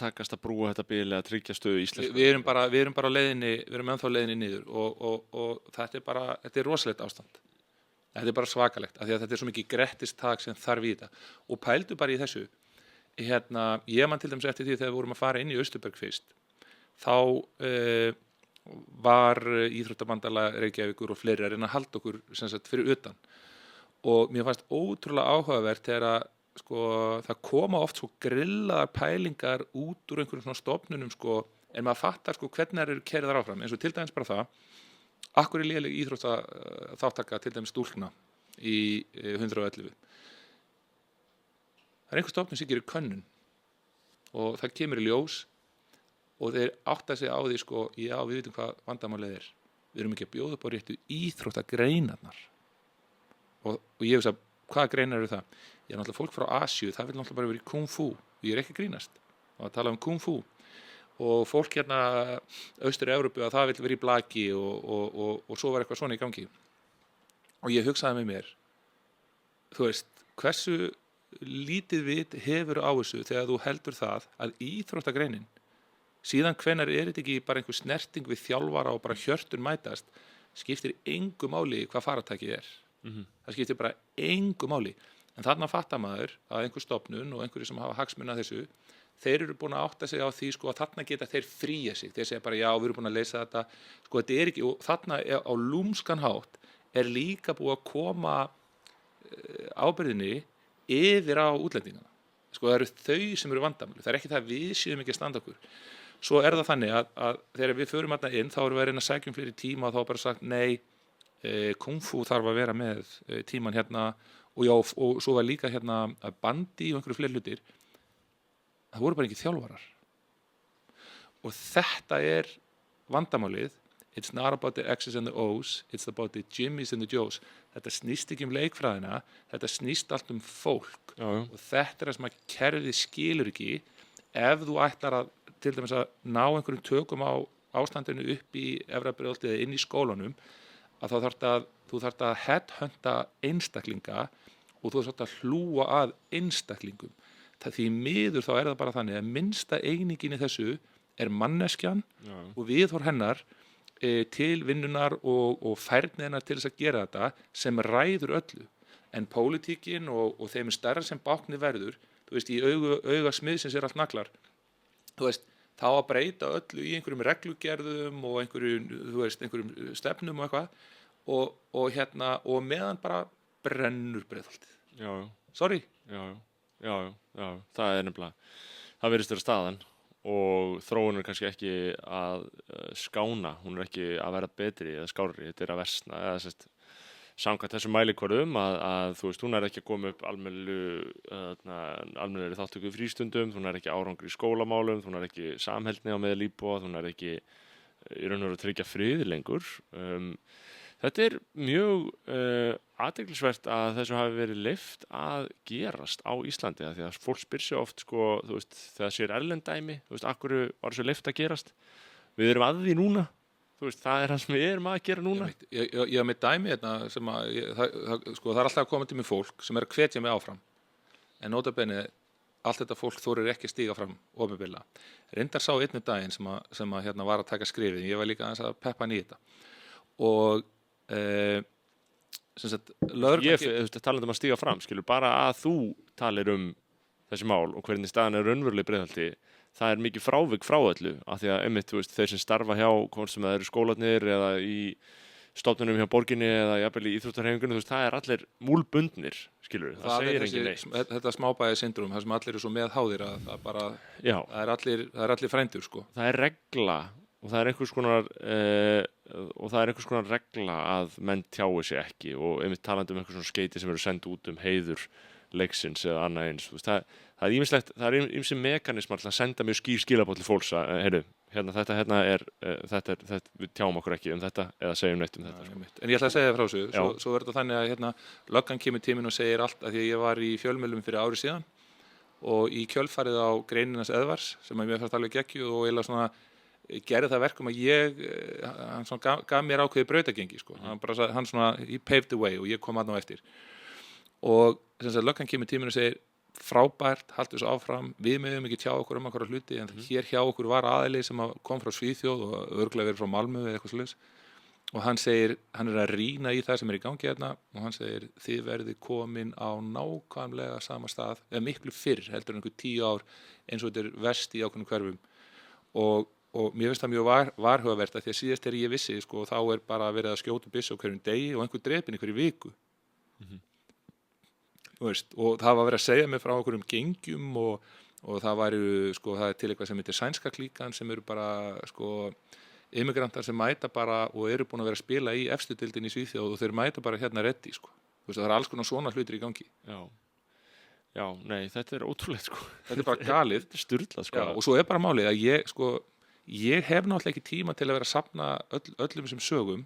takast að brúa þetta bil að tryggja stöðu íslensku. Við erum bara á leiðinni, við erum ennþá á leiðinni niður og þetta er rosalegt ástand. Þetta er bara svakalegt, af því að þetta er svo mikið grettistak sem þarf í þetta. Og pældu bara í þessu. Ég man til dæmis eftir því þegar við vorum að fara inn í Austurberg fyrst, þá var Íþróttabandalag Reykjavíkur og fleiri að reyna að halda okkur sem sagt fyrir utan og mér fannst ótrúlega áhugavert þegar að sko, það koma oft svo grillaðar pælingar út úr einhverjum svona stofnunum sko, en maður fattar sko, hvernig það eru keyrðar áfram eins og til dæmis bara það akkur er léleg íþróttaþátttaka til dæmis stúlkna í 111 það er einhver stofnun sem gerir könnun og það kemur í ljós og þeir átta sig á því sko, já við vitum hvað vandamálið er við erum ekki að bjóða upp á réttu íþróttagreinarnar og ég veist að hvaða greinar eru það? Ég er náttúrulega fólk frá Asíu, það vil náttúrulega bara vera í Kung Fu og ég er ekki að grínast og að tala um Kung Fu og fólk hérna Austur-Evrópu að það vil vera í blaki og svo var eitthvað svona í gangi og ég hugsaði með mér þú veist, hversu lítið vit hefur á þessu þegar þú heldur það að íþróttagreinin síðan hvenær er þetta ekki bara einhver snerting við þjálfara og bara hjörtun mætast skiptir engu máli hvað faratækið er það skiptir bara engu máli en þarna fattar maður að einhver stofnun og einhverju sem hafa hagsmuni að þessu þeir eru búin að átta sig á því sko að þarna geta þeir fría sig þeir segja bara já við erum búin að leysa þetta sko þetta er ekki og þarna á lúmskan hátt er líka búið að koma ábyrgðinni yfir á útlendingana sko það eru þau sem eru vandamáli það er ekki það að við séum ekki að standa okkur svo er það þannig að þegar við förum þarna inn þá erum við að reyna að sækja fleiri tíma og þá bara sagt nei Kung Fu þarf að vera með tíman hérna og já og svo var líka hérna að bandi og einhverju fleiri hlutir það voru bara ekki þjálfarar og þetta er vandamálið it's not about the X's and the O's it's about the Jimmys and the Joes þetta snýst ekki leikfræðina þetta snýst allt fólk já. Og þetta er það sem að kerfið skilur ekki ef þú ætlar að til dæmis að ná einhverjum tökum á ástandinu upp í Efra-Breiðholti eða inn í skólanum að þú þarft að headhunta einstaklinga og þú þarft að hlúa að einstaklingum. Það því miður þá er það bara þannig að minnsta einingin í þessu er manneskjan og viðhorf hennar til vinnunar og færni hennar til þess að gera þetta sem ræður öllu. En pólitíkin og þeim stærra sem báknið verður, þú veist, í auga smiðsins er allt naglar. Þú veist, þá að breyta öllu í einhverjum reglugerðum og einhverjum stefnum og eitthvað og meðan bara brennur Breiðholtið. Já. Sorry. Já, það er nefnilega, það virðist vera staðan og þróun er kannski ekki að skána, hún er ekki að vera betri eða skárri, þetta er að versna eða sérst samkvæmt þessum mælikvörðum að þú veist, hún er ekki að koma upp almennilegri þátttöku í frístundum, hún er ekki árangri í skólamálum, hún er ekki samheldni á meðal íbúa, hún er ekki í raun og veru að tryggja frið lengur. Þetta er mjög athyglisvert að þessu hafi verið leyft að gerast á Íslandi því að fólk spyr sig oft sko, þú veist, þegar sér erlendæmi, þú veist, akkur var þessu leyft að gerast. Við erum að því núna. Þú veist, það er það sem við erum að gera núna. Ég haf með dæmi hérna sem að, það er alltaf að koma til mig fólk sem er að hvetja mig áfram. En notabene, allt þetta fólk þorir ekki að stíga fram opinberlega. Reyndar sá einu daginn sem að hérna var að taka skrifið, ég var líka aðeins að peppa hann í þetta. Og, sem sagt, talandi um að stíga fram, skilur, bara að þú talir þessi mál og hvernig staðan er raunveruleg í Breiðholti, það er mikið frávik frá öllu af því að einmitt, þú veist, þeir sem starfa hjá hvort sem það eru skólarnir eða í stofnunum hjá borginni eða jafnvel í íþróttahreyfingunni, þú veist, það er allir múlbundnir, skilur, það segir engin neitt. Þetta smábæði syndrom, það sem allir eru svo meðháðir að það bara, það er allir frændur, sko. Það er regla og það er einhvers konar regla að menn tjái sig ekki og einmitt talandi einhvers svona skeyti sem eru send út heiður leiksins eða annað eins, þú veist, það er ýmislegt, það er ýmsir mekanismar til að senda mjög skilaboð til fólks að, heyrðu, þetta við tjáum okkur ekki þetta eða segjum neitt þetta. Sko. En ég ætla að segja það frá þessu, svo verður þetta þannig að löggan kemur tíminn og segir allt, af því að ég var í fjölmiðlum fyrir ári síðan og í kjölfarið á Greininans Eðvars, sem að mér fannst alveg geggjuð og eiginlega svona gerði það verkum að hann svona gaf mér ákveðið brautagengi, sko. Hann svona, he paved the way og ég kom aðná eftir. Og sem sagt, löggan kemur tíminn og segir frábært, haltu þessu áfram, við megum ekki tjá okkur okkur hluti, en hér hjá okkur var aðili sem kom frá Svíþjóð og örugglega verið frá Malmö eða eitthvað svoleiðis og hann segir, hann er að rýna í það sem er í gangi hérna og hann segir, þið verðið komin á nákvæmlega sama stað, eða miklu fyrr heldur en einhver 10 ár eins og þetta er verst í ákveðnum hverfum og og mér finnst það mjög varhugavert að því að síðast þegar ég vissi sko, þá bara verið að skjóta byssu á hverjum degi og einhver drepinn í hverju viku. Og það var verið að segja mig frá einhverjum gengjum og það væri sko, það til eitthvað sem heitir sænska klíkan sem eru bara sko immigrantar sem mæta bara og eru búin að vera að spila í efstu deildinni í Svíþjóð og þeir mæta bara hérna reddi sko. Það alls konar svona hlutir í gangi. Já, nei, þetta ótrúlegt sko. Þetta bara galið. Þetta sturlað sko. Já, og svo bara málið að ég hef náttúrulega ekki tíma til að vera að safna öllum þessum sögum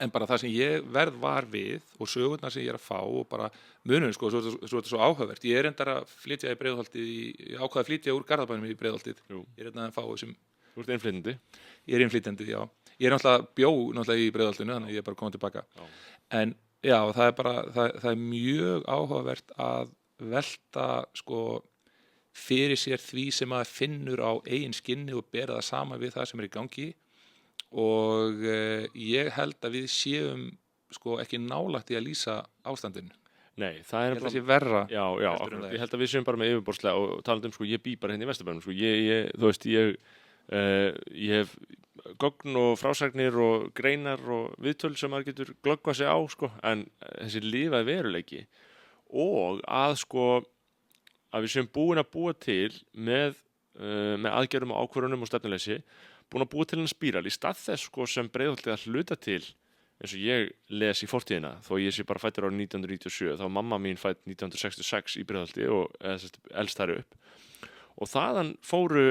en bara það sem ég verð var við og sögurnar sem ég að fá og bara munum sko, svo er þetta svo áhugavert. Ég reyndar að flytja í Breiðholtið, ég ákvað að flytja úr Garðabænum í Breiðholtið. Ég reyndar að fá þessum. Þú ert innflytjandi? Ég er innflytjandi, já. Ég er náttúrulega í Breiðholtinu, þannig að ég er bara komið tilbaka. En já, það er bara, það er mjög áhugavert að velta sko fyrir sér því sem maður finnur á eigin skinni og bera það saman við það sem í gangi. Og ég held að við séum sko ekki nálægt í að lýsa ástandinu. Nei, það er bara verra. Já, ég held að við séum bara með yfirborðslega og talandi sko, ég bý bara hérna í Vesturbænum sko, þú veist, ég hef gögn og frásagnir og greinar og viðtöl sem maður getur glöggvað sig á sko, en þessi lifaði veruleiki og að sko að við séum búin að búa til með aðgerðum og ákvörðunum og stefnuleysi búin að búa til en spíral í stað þess sko, sem Breiðholtið að hluta til eins og ég les í fortíðina þó ég sé bara fæddur árið 1997 þá mamma mín fædd 1966 í Breiðholti og elst þar upp og þaðan fóru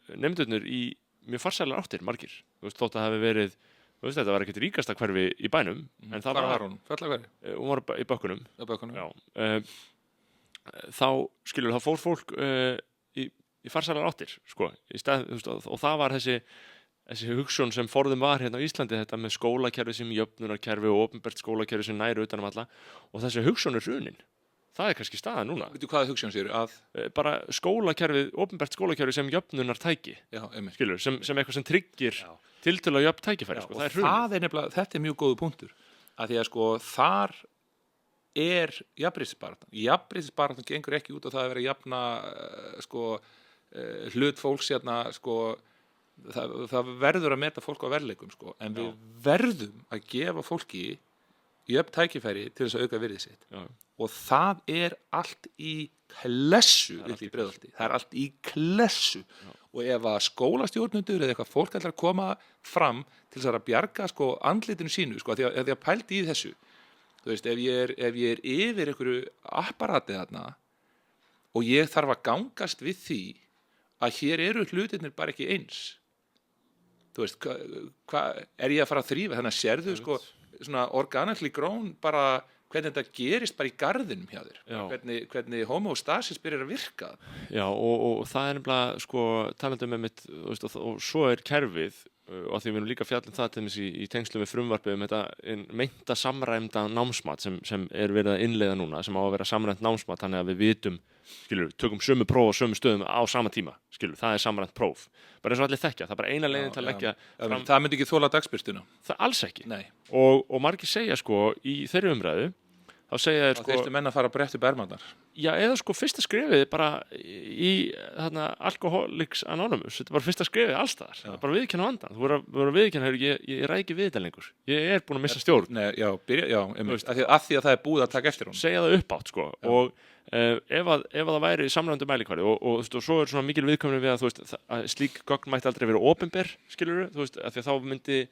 nemendurnir í mjög farsælar áttir margir, þú veist, þótt að hafi verið þú veist, þetta var ekkert ríkasta hverfi í bænum en það var hún, Fellahverfi? Hún var í Bökkunum. Já. Þá skilur það fór fólk í farsælar áttir sko, í stað, þú veist, og það var þessi hugsun sem forðum var hérna á Íslandi þetta með skólakerfi sem jöfnunarkerfi og opinbert skólakerfi sem næru utan alla og þessi hugsun hrunin. Það kannski staðan núna. Veitu hvaða hugsun sér að? Bara skólakerfið, opinbert skólakerfi sem jöfnunartæki. Já, einmitt. Skilur, sem eitthvað sem tryggir tiltölulega jöfn tækifæri. Sko, það er hrunin. Þetta er mjög góður punktur. Að því að sko þar jafnréttisbaráttan. Jafnréttisbaráttan gengur ekki út á það að vera jafna hlut fólks hérna sko það verður að meta fólk á verðleikum sko, en við verðum að gefa fólki jöfn tækifæri til þess að auka virðið sitt. Og það er allt í klessu í Breiðholti. Það er allt í klessu. Og ef að skólastjórnendur eða eitthvað fólk ætlar að koma fram til þess að bjarga sko andlitinu sínu sko, því að pældi í þessu. Þú veist, ef ég er yfir einhverju apparati þarna og ég þarf að gangast við því að hér eru hlutirnir bara ekki eins. Þú veist, hvað er ég að fara að þrífa? Þannig að sérðu sko svona organically grown bara hvernig þetta gerist bara í garðinum hjá þér. Hvernig homeostasis byrjar að virka. Já, og það er nefnilega sko talandi með mitt, þú veist, og svo er kerfið og því við erum líka fjallum það til dæmis í tengslum við frumvarpið þetta meinta samræmda námsmat sem er verið að innleiða núna, sem á að vera samræmt námsmat þannig að við vitum, skilur, tökum sömu próf og sömu stöðum á sama tíma, skilur, það er samræmt próf. Bara eins og allir þekkja, það er bara eina leiðin til að leggja fram. Það myndi ekki þola dagsbirtuna? Það alls ekki. Nei. Og margir segja sko í þeirri umræðu þá segja þeir sko þeirstu menn að fara að bretta upp ermarnar. Já, eða sko fyrsta skrifið bara í þarna Alcoholics Anonymous, þetta er bara fyrsta skrifið allstaðar, það er bara viðurkenna vandann, þú verður að viðurkenna, ég ræð ekki við þetta lengur, ég er búin að missa stjórn. Nei, af því að það er búið að taka eftir hún. Segja það uppátt sko, og ef það væri samræmdu mælikvarði og svo er svona mikil viðkvæmni við að, þú veist, að slík gögn mætti aldrei vera opinber, skilurðu, þú veist, af því að þá myndi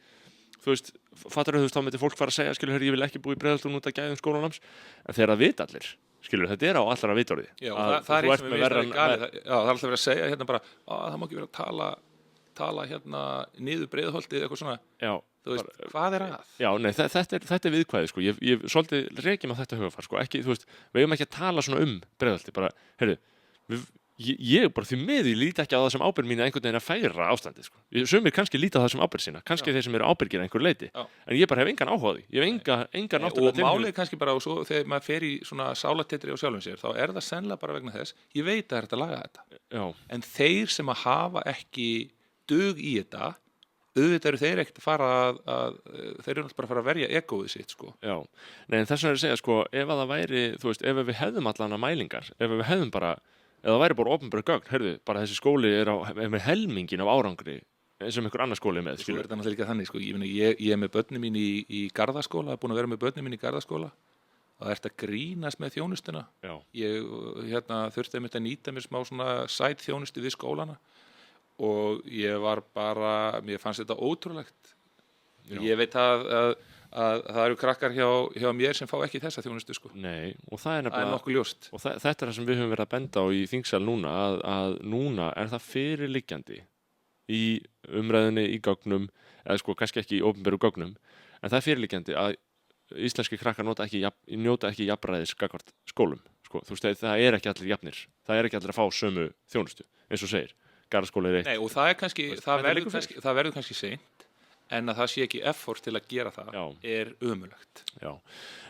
þú veist, fattarðu, þú veist, þá myndi fólk fara að segja, skilur, ég vil ekki búa í Breiðholti út af gæðum skólanáms, en þegar það vita allir, skilur, þetta er á allra vitorði. Já, það er eins og við veist galið, það er alltaf verið að segja hérna bara, það má ekki vera að tala hérna niður Breiðholti eða eitthvað svona. Já. Þú veist, hvað er að? Já, nei, þetta er viðkvæði, sko, ég svolítið rekið með þetta hugafar, sko, ekki, þú veist, við eigum ekki að tala svona Breiðholti, bara, heyrðu, ég bara því miður líti ekki á það sem ábyrgð mín að einhvern veginn að færa ástandið sko. Sumir kannski líta á það sem ábyrgð sína, kannski þeir sem eru ábyrgir að einhver leiti, en ég bara hef engan áhuga á því, ég hef engan náttúrulega og málið kannski bara og svo þegar maður fer í svona sálartetri á sjálfum sér, þá er það sennilega bara vegna þess, ég veit að það er hægt að laga þetta, en þeir sem að hafa ekki dug í þetta, auðvitað eru þeir ekkert að fara þeir eru bara að fara að verja egóið sitt sko. Já, nei, en þess vegna er að segja sko, ef að það væri, þú veist, ef við hefðum allan að mælingar, ef við hefðum bara eða það væri bara opinber gögn, heyrðu, bara þessi skóli er með helmingin af árangri eins og einhver annar skóli er með, Svo er þetta náttúrulega líka þannig, sko, ég er með börnin mín í Garðaskóla, búin að vera með börnin mín í Garðaskóla, það ert að grínast með þjónustuna. Já. Ég þurfti einmitt að nýta mér smá svona sæt þjónustu við skólana og mér fannst þetta ótrúlegt. Já. Ég veit að það eru krakkar hjá mér sem fá ekki þessa þjónustu, sko. Nei, og það er Það er nefnilega nokkuð ljóst. og þetta er það sem við höfum verið að benda á í þingsal núna að núna er það fyrirliggjandi í umræðinni í gögnum eða sko kannski ekki í opinberu gögnum en það er fyrirliggjandi að íslenski krakkar njóta ekki jafnræðis gagnvart skólum sko. Þú veist, það er ekki allir jafnir, það er ekki allir að fá sömu þjónustu eins og segir, Garðaskóli er eitt. Nei, og það er kannski, það liggur verður kannski seint, en að það sé ekki effort til að gera það er ömurlegt. Já,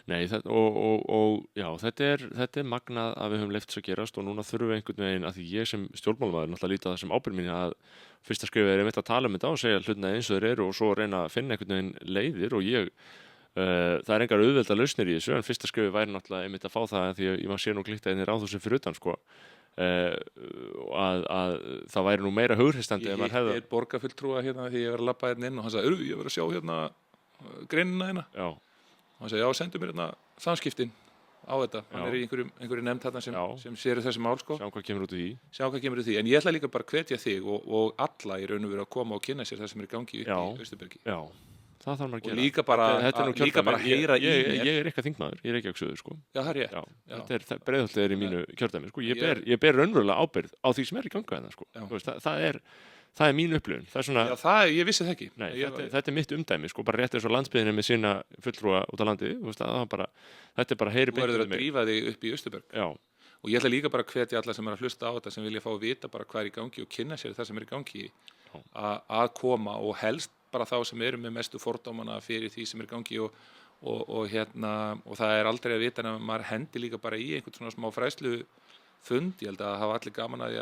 nei, þetta er magnað að við höfum leyft þess að gerast og núna þurfum við einhvern veginn að því ég sem stjórnmálamaður náttúrulega líta það sem ábyrgð mín að fyrsta skrifið er einmitt að tala um þetta og segja hlutina eins og þeir eru og svo reyna að finna einhvern veginn leiðir og það er engar auðvelda lausnir í þessu en fyrsta skrifið væri náttúrulega einmitt að fá það því að ég sé nú glíkt að einnig ráðhúsin fyrir utan sko að það væri nú meira hughristandi ef maður hefði. Ég er borgarfulltrúa hérna því ég var að labba hérna inn og hann sagði, ég var að sjá hérna greinina hérna. Já. Og hann sagði, já, sendu mér hérna samskiptin á þetta. Hann er í einhverju nefnd þarna sem sér þessi mál, sko. Sjá hvað kemur út í því. En ég ætla líka bara að hvetja þig og alla í raun og veru að koma og kynna sér það sem er í gangi upp í Austurbergi. Já. Það þarf maður að gera. Og líka bara heyra í mér. Ég er ekki þingmaður, ég er ekki Suður, sko. Já, það er rétt. Já. Breiðholtið er í mínu kjördæmi, sko. Ég ber raunverulega ábyrgð á því sem er í ganga hérna, sko. Veist, það er mín upplifun. Það er svona. Já, ég vissi það ekki. Nei, þetta er mitt umdæmi, sko. Bara rétt eins og landsbyggðinni með sína fulltrúa út á landi. Veist, þetta er bara heyri beint. Þú verður að drífa þig upp í Austurberg. Já. Og ég ætla líka bara að hvetja alla sem er að hlusta á þetta sem vilja fá að vita bara hvað er í gangi og kynna sér það sem er í gangi að koma og helst bara þá sem eru með mestu fordómana fyrir því sem er í gangi og það er aldrei að vita en að maður hendi líka bara í einhvern svona smá fræðslu fund, ég held að hafa allir gaman að því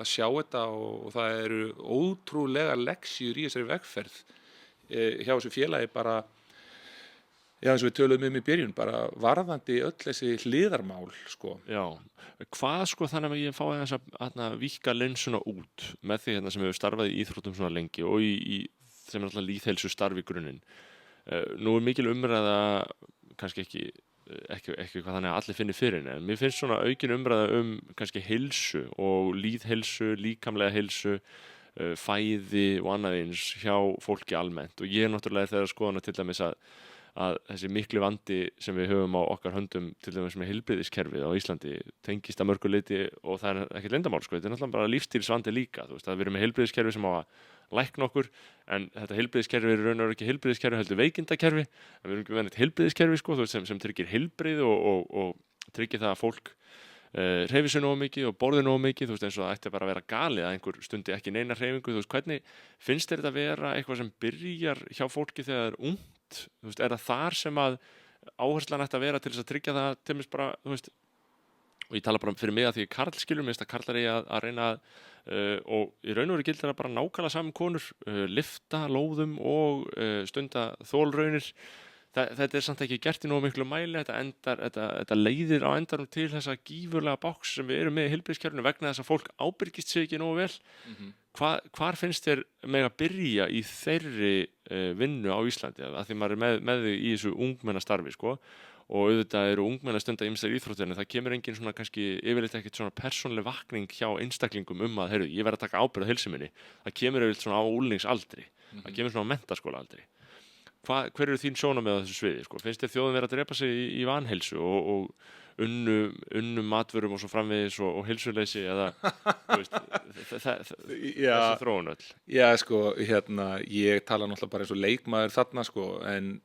að sjá þetta og það eru ótrúlega leksjur í þessari vegferð hjá þessu félagi bara eins og við töluðum í byrjun bara varðandi öll þessi hliðarmál sko. Já, hvað sko þannig að ég fái þess að víkka linsuna út með því sem hefur starfað í íþróttum svona lengi og sem er alltaf lýðheilsu starf í grunninn. Nú er mikil umræða kannski ekki hvað þannig að allir finni fyrir en mér finnst svona aukin umræða kannski heilsu og lýðheilsu, líkamlega heilsu fæði og annað eins hjá fólki almennt og ég er náttúrulega þeirra skoðana til dæmis að þessi miklu vandi sem við höfum á okkar höndum til dæmis með heilbrigðiskerfið á Íslandi tengist að mörgu leyti og það er ekkert leyndarmál sko, þetta er náttúrulega bara lífstílsvandi líka þú veist að við erum með heilbrigðiskerfi sem á að lækna okkur en þetta heilbrigðiskerfi er raun og veru ekki heilbrigðiskerfi heldur veikindakerfi en við erum ekki með neitt heilbrigðiskerfi sko, þú veist, sem tryggir heilbrigð og tryggir það að fólk hreyfi sig nógu mikið og borði nógu mikið þú veist eins og það ætti bara að vera galið að einhver stundi ekki neina hreyfingu þú veist hvernig finnst þér þetta að vera eitthvað sem byrjar hjá fólki þegar það er ungt þú veist er það þar sem að áherslan ætti að vera til þess að tryggja það til þess bara þú veist og ég tala bara fyrir mig að því karl skilur mér að karlar eigi að reyna og í raun og veru gildir það bara nákvæmlega saman konur lyfta lóðum og stunda þolraunir þetta er samt ekki gert í nógu miklu mæli þetta leiðir á endanum til þessa gífurlega báks sem við erum með í heilbrigðiskerfinu vegna þess að fólk ábyrgist sig ekki nógu vel hvar finnst þér með að byrja í þeirri vinnu á Íslandi að því maður er með þig í þessu ungmennastarfi sko og auðvitað eru ungmenn að stunda ýmsar íþróttir en það kemur engin svona kannski yfirleitt ekkert svona persónuleg vakning hjá einstaklingum að heyrðu, ég verð að taka ábyrgð á heilsu minni það kemur yfirleitt svona á úlningsaldri það kemur svona á menntaskólaaldri hver eru þín sjónarmið á þessu sviði sko? Finnst þér þjóðin vera að drepa sig í vanheilsu og unnu matvörum og svo framvegis og heilsuleysi eða þú veist þessi þróun öll Já sko, ég tala náttúrulega bara eins og leikmaður þarna sko en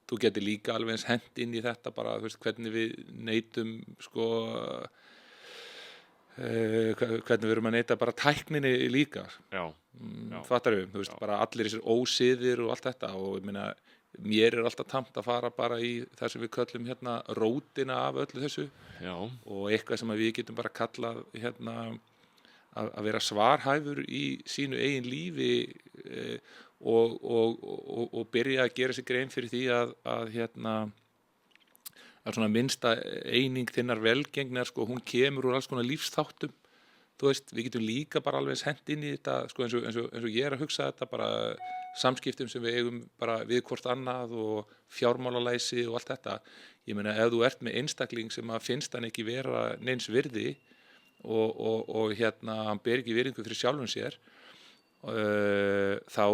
þú getur líka alveg eins hent inn í þetta bara, þú veist, hvernig við neytum sko hvernig við erum að neyta bara tækninni líka fattar við, þú veist, bara allir þessir ósiðir og allt þetta og ég meina mér er alltaf tamt að fara bara í það sem við köllum rótina af öllu þessu og eitthvað sem við getum bara kallað að vera svarhæfur í sínu eigin lífi og byrja að gera sig grein fyrir því að að svona minnsta eining þinnar velgengnar sko, hún kemur úr alls konar lífsþáttum. Þú veist, við getum líka bara alveg hent inn í þetta sko, eins og ég að hugsa þetta bara samskiptum sem við eigum bara við hvort annað og fjármálalæsi og allt þetta. Ég meina ef þú ert með einstakling sem að finnst hann ekki vera neins virði og hann ber ekki virðingu fyrir sjálfum sér, þá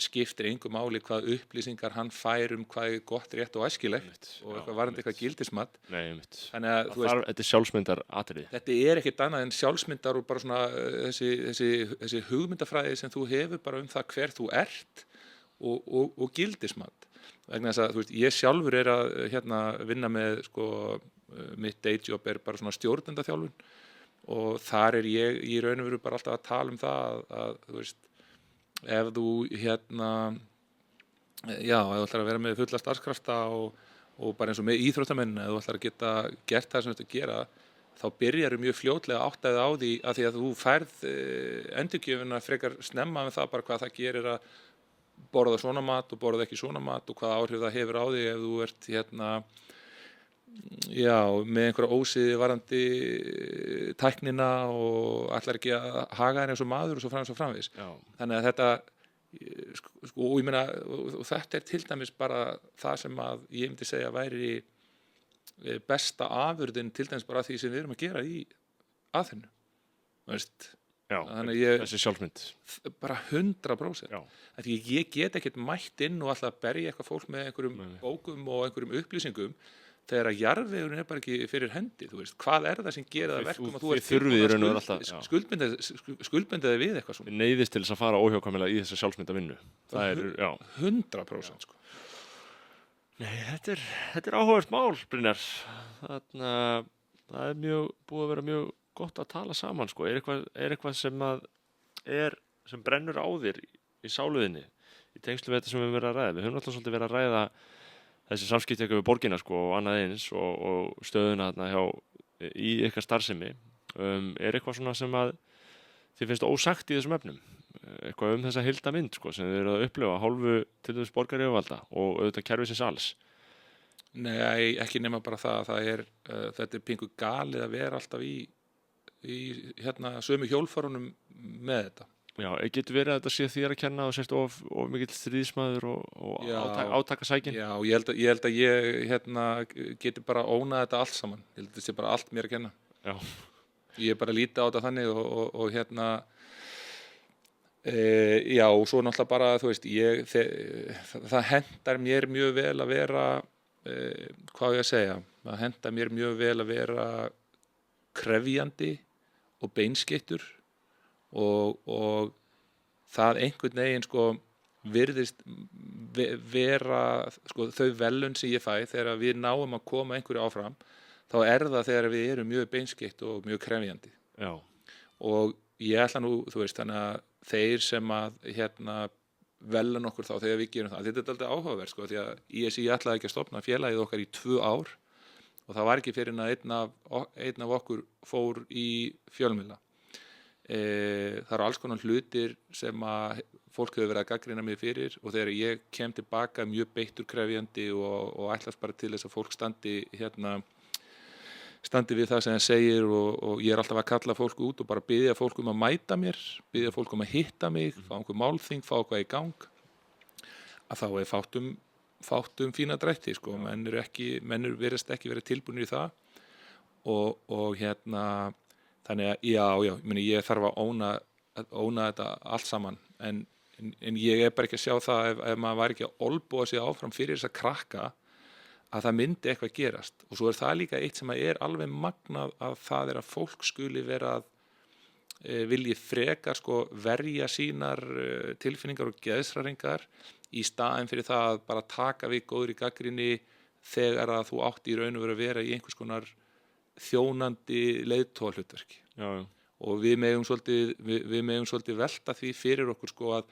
skiptir engu máli hvað upplýsingar hann fær hvað er gott, rétt og æskilegt og eitthvað varandi eitthvað gildismat. Þannig að þetta er sjálfsmyndar atriði. Þetta er ekkert annað en sjálfsmyndar og bara svona þessi hugmyndafræði sem þú hefur bara það hver þú ert og gildismat. Vegna þess að þú veist, ég sjálfur er að vinna með sko, mitt day job er bara svona stjórnendaþjálfun og þar er ég í raun og veru bara alltaf að tala það að þú veist, ef þú ef þú ætlar að vera með fulla starfskrafta og bara eins og með íþróttamenn, ef þú ætlar að geta gert það sem þú ert að gera, þá byrjar mjög fljótlega áttaðið á því að því að þú færð endurgjöfuna frekar snemma með það bara hvað það gerir að borða svona mat og borða ekki svona mat og hvaða áhrif það hefur á því ef þú ert með einhverja ósiði varandi tæknina og ætlar ekki að haga henni eins og maður og svo framvegis. Þannig að þetta sko, og ég meina og þetta er til dæmis bara það sem að ég myndi segja væri besta afurðin til dæmis bara því sem við erum að gera í Aþenu. Veist? Þessi sjálfsmynd. Bara 100%. Því ég get ekkert mætt inn og alltaf berja eitthvað fólk með einhverjum bókum og einhverjum upplýsingum þegar að jarðvegurinn er bara ekki fyrir hendi, þú veist, hvað er það sem gerir það verkum að þú ert skuldbindið við eitthvað svona. Neyðist til þess að fara óhjákvæmilega í þessa sjálfsmynda vinnu. Það er, 100% sko. Nei, þetta er áhugavert mál, Brynjar. Þannig að það er búið að vera mjög gott að tala saman, sko. Er eitthvað sem brennur á þér í sáluðinni, í tengslu við þetta sem við höfum verið að ræða? Við höfum alltaf svolítið verið að ræða þessi samskipti við borgina sko, og annað eins og stöðuna í ykkar starfsemi. Er eitthvað svona sem að þið finnst ósagt í þessum efnum? Eitthvað þessa heildarmynd sko, sem þið eru að upplifa hálfu til þess borgaryfirvalda og auðvitað kerfisins alls? Nei, ekki nema bara það er þetta er pingu galið að vera alltaf í sömu hjólfarunum með þetta. Já, getur verið að þetta sé þér að kenna og sérst of mikill stríðismaður og átakasækin? Já, ég held að ég geti bara ónað þetta allt saman. Ég held að þetta sé bara allt mér að kenna. Já. Ég bara líti á þetta þannig og og svo náttúrulega bara, þú veist, það hendar mér mjög vel að vera, hvað á ég að segja, það hendar mér mjög vel að vera krefjandi og beinskeyttur og það einhvern veginn sko virðist vera sko þau velun sem ég fæ þegar við náum að koma einhverju áfram, þá er það þegar við erum mjög beinskeytt og mjög krefjandi. Já. Og ég ætla nú, þú veist, þannig að þeir sem að velun okkur þá þegar við gerum það, þetta er alltaf áhugaverð sko, því að ISI ætlaði ekki að stofna félagið okkar í 2 ár og það var ekki fyrir að einn af okkur fór í fjölmiðla. Það eru alls konar hlutir sem að fólk hefur verið að gagnrýna mig fyrir og þegar ég kem tilbaka mjög beittur krefjandi og ætlast bara til þess að fólk standi við það sem það segir og ég er alltaf að kalla fólk út og bara biðja fólk að mæta mér, biðja fólk að hitta mig, fá einhver málþing, fá eitthvað í gang, að þá er fátt fína drætti sko, menn virðast ekki verið tilbúnir í það og þannig að ég þarf að óna þetta allt saman en ég er bara ekki að sjá það ef maður var ekki að olbúa sig áfram fyrir þess að krakka að það myndi eitthvað gerast og svo er það líka eitt sem er alveg magnað að það er að fólk skuli vera að vilji frekar sko verja sínar tilfinningar og geðshræringar í staðinn fyrir það að bara taka við góðri gagnrýni þegar að þú átt í raun og veru að vera í einhvers konar þjónandi leiðtogahlutverki. Já. Og við megum svolítið velta því fyrir okkur sko að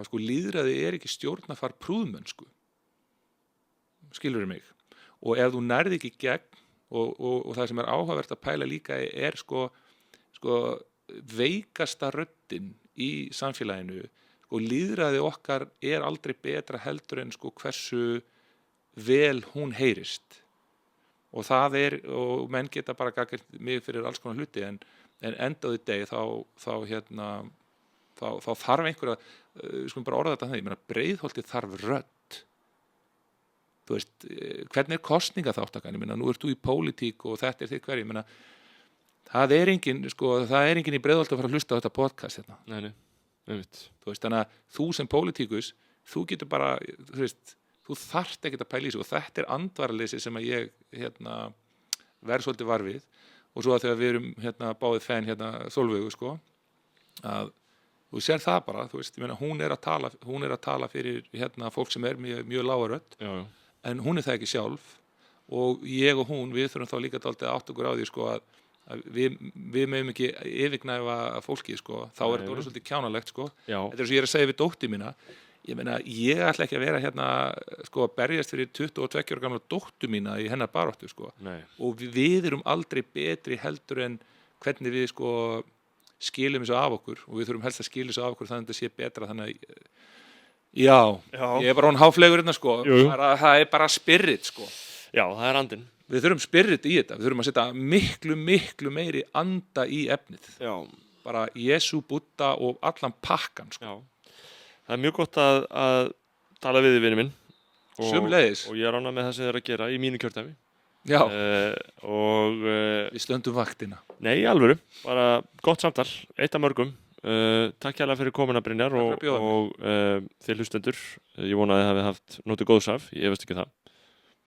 sko lýðræði er ekki stjórnarfar prúðmennsku. Skilurðu mig? Og ef þú nærði ekki gegn og það sem er áhugavert að pæla líka er sko veikasta röddin í samfélaginu, sko lýðræði okkar er aldrei betra heldur en sko hversu vel hún heyrist. Og og menn geta bara gagnrýnt mig fyrir alls konar hluti, en endaði degi þá þarf einhverja, skulum bara orða þetta þannig, ég meina Breiðholtið þarf rödd. Þú veist, hvernig kosningaþátttakan? Ég meina, nú ert þú í pólitík og þetta þitt hverju, ég meina, það er enginn í Breiðholti að fara að hlusta á þetta podcast hérna. Nei, einmitt. Þú veist, þannig að þú sem pólitíkus, þú getur bara, þú veist, þú þarft ekkert að pæla í þessu, og þetta er andvaraleysi sem að ég verð svolítið var við. Og svo að þegar við erum báðið fenn Sólveigu, sko, að þú sér það bara, þú veist, ég meina, hún er að tala fyrir fólk sem er mjög lága rödd, Já. en hún er það ekki sjálf, og ég og hún, við þurfum þá líka dálítið að átta okkur á því, sko, að við megum ekki yfirgnæfa fólkið, sko, þá er þetta orðið svolítið kjánalegt, sko. Já. Þetta er svo ég er að segja við dóttur mína, ég meina, ég ætla ekki að vera sko, að berjast fyrir 22 ára gamla dóttur mína í hennar baráttu, sko. Nei. Og við erum aldrei betri heldur en hvernig við, sko, skilum þessu af okkur, og við þurfum helst að skilja þessu af okkur þannig að þetta sé betra, þannig að já. Ég er bara hún háflegur hérna, sko. Það er bara spirit, sko. Já, það er andinn. Við þurfum spirit í þetta, við þurfum að setja miklu meiri anda í efnið. Já. Bara Jesú, Búdda og allan pakkan, sko. Já. Það er mjög gott að tala við þig, vinur minn. Sömuleiðis. Og ég er ánægður með það sem þið er að gera í mínu kjördæmi. Já. Við stöndum vaktina. Nei, í alvöru. Bara gott samtal, eitt af mörgum. Takk hérlega fyrir komuna, Brynjar, og þið hlustendur. Ég vona að þið hafið haft notið góðs af, ég efast ekki það.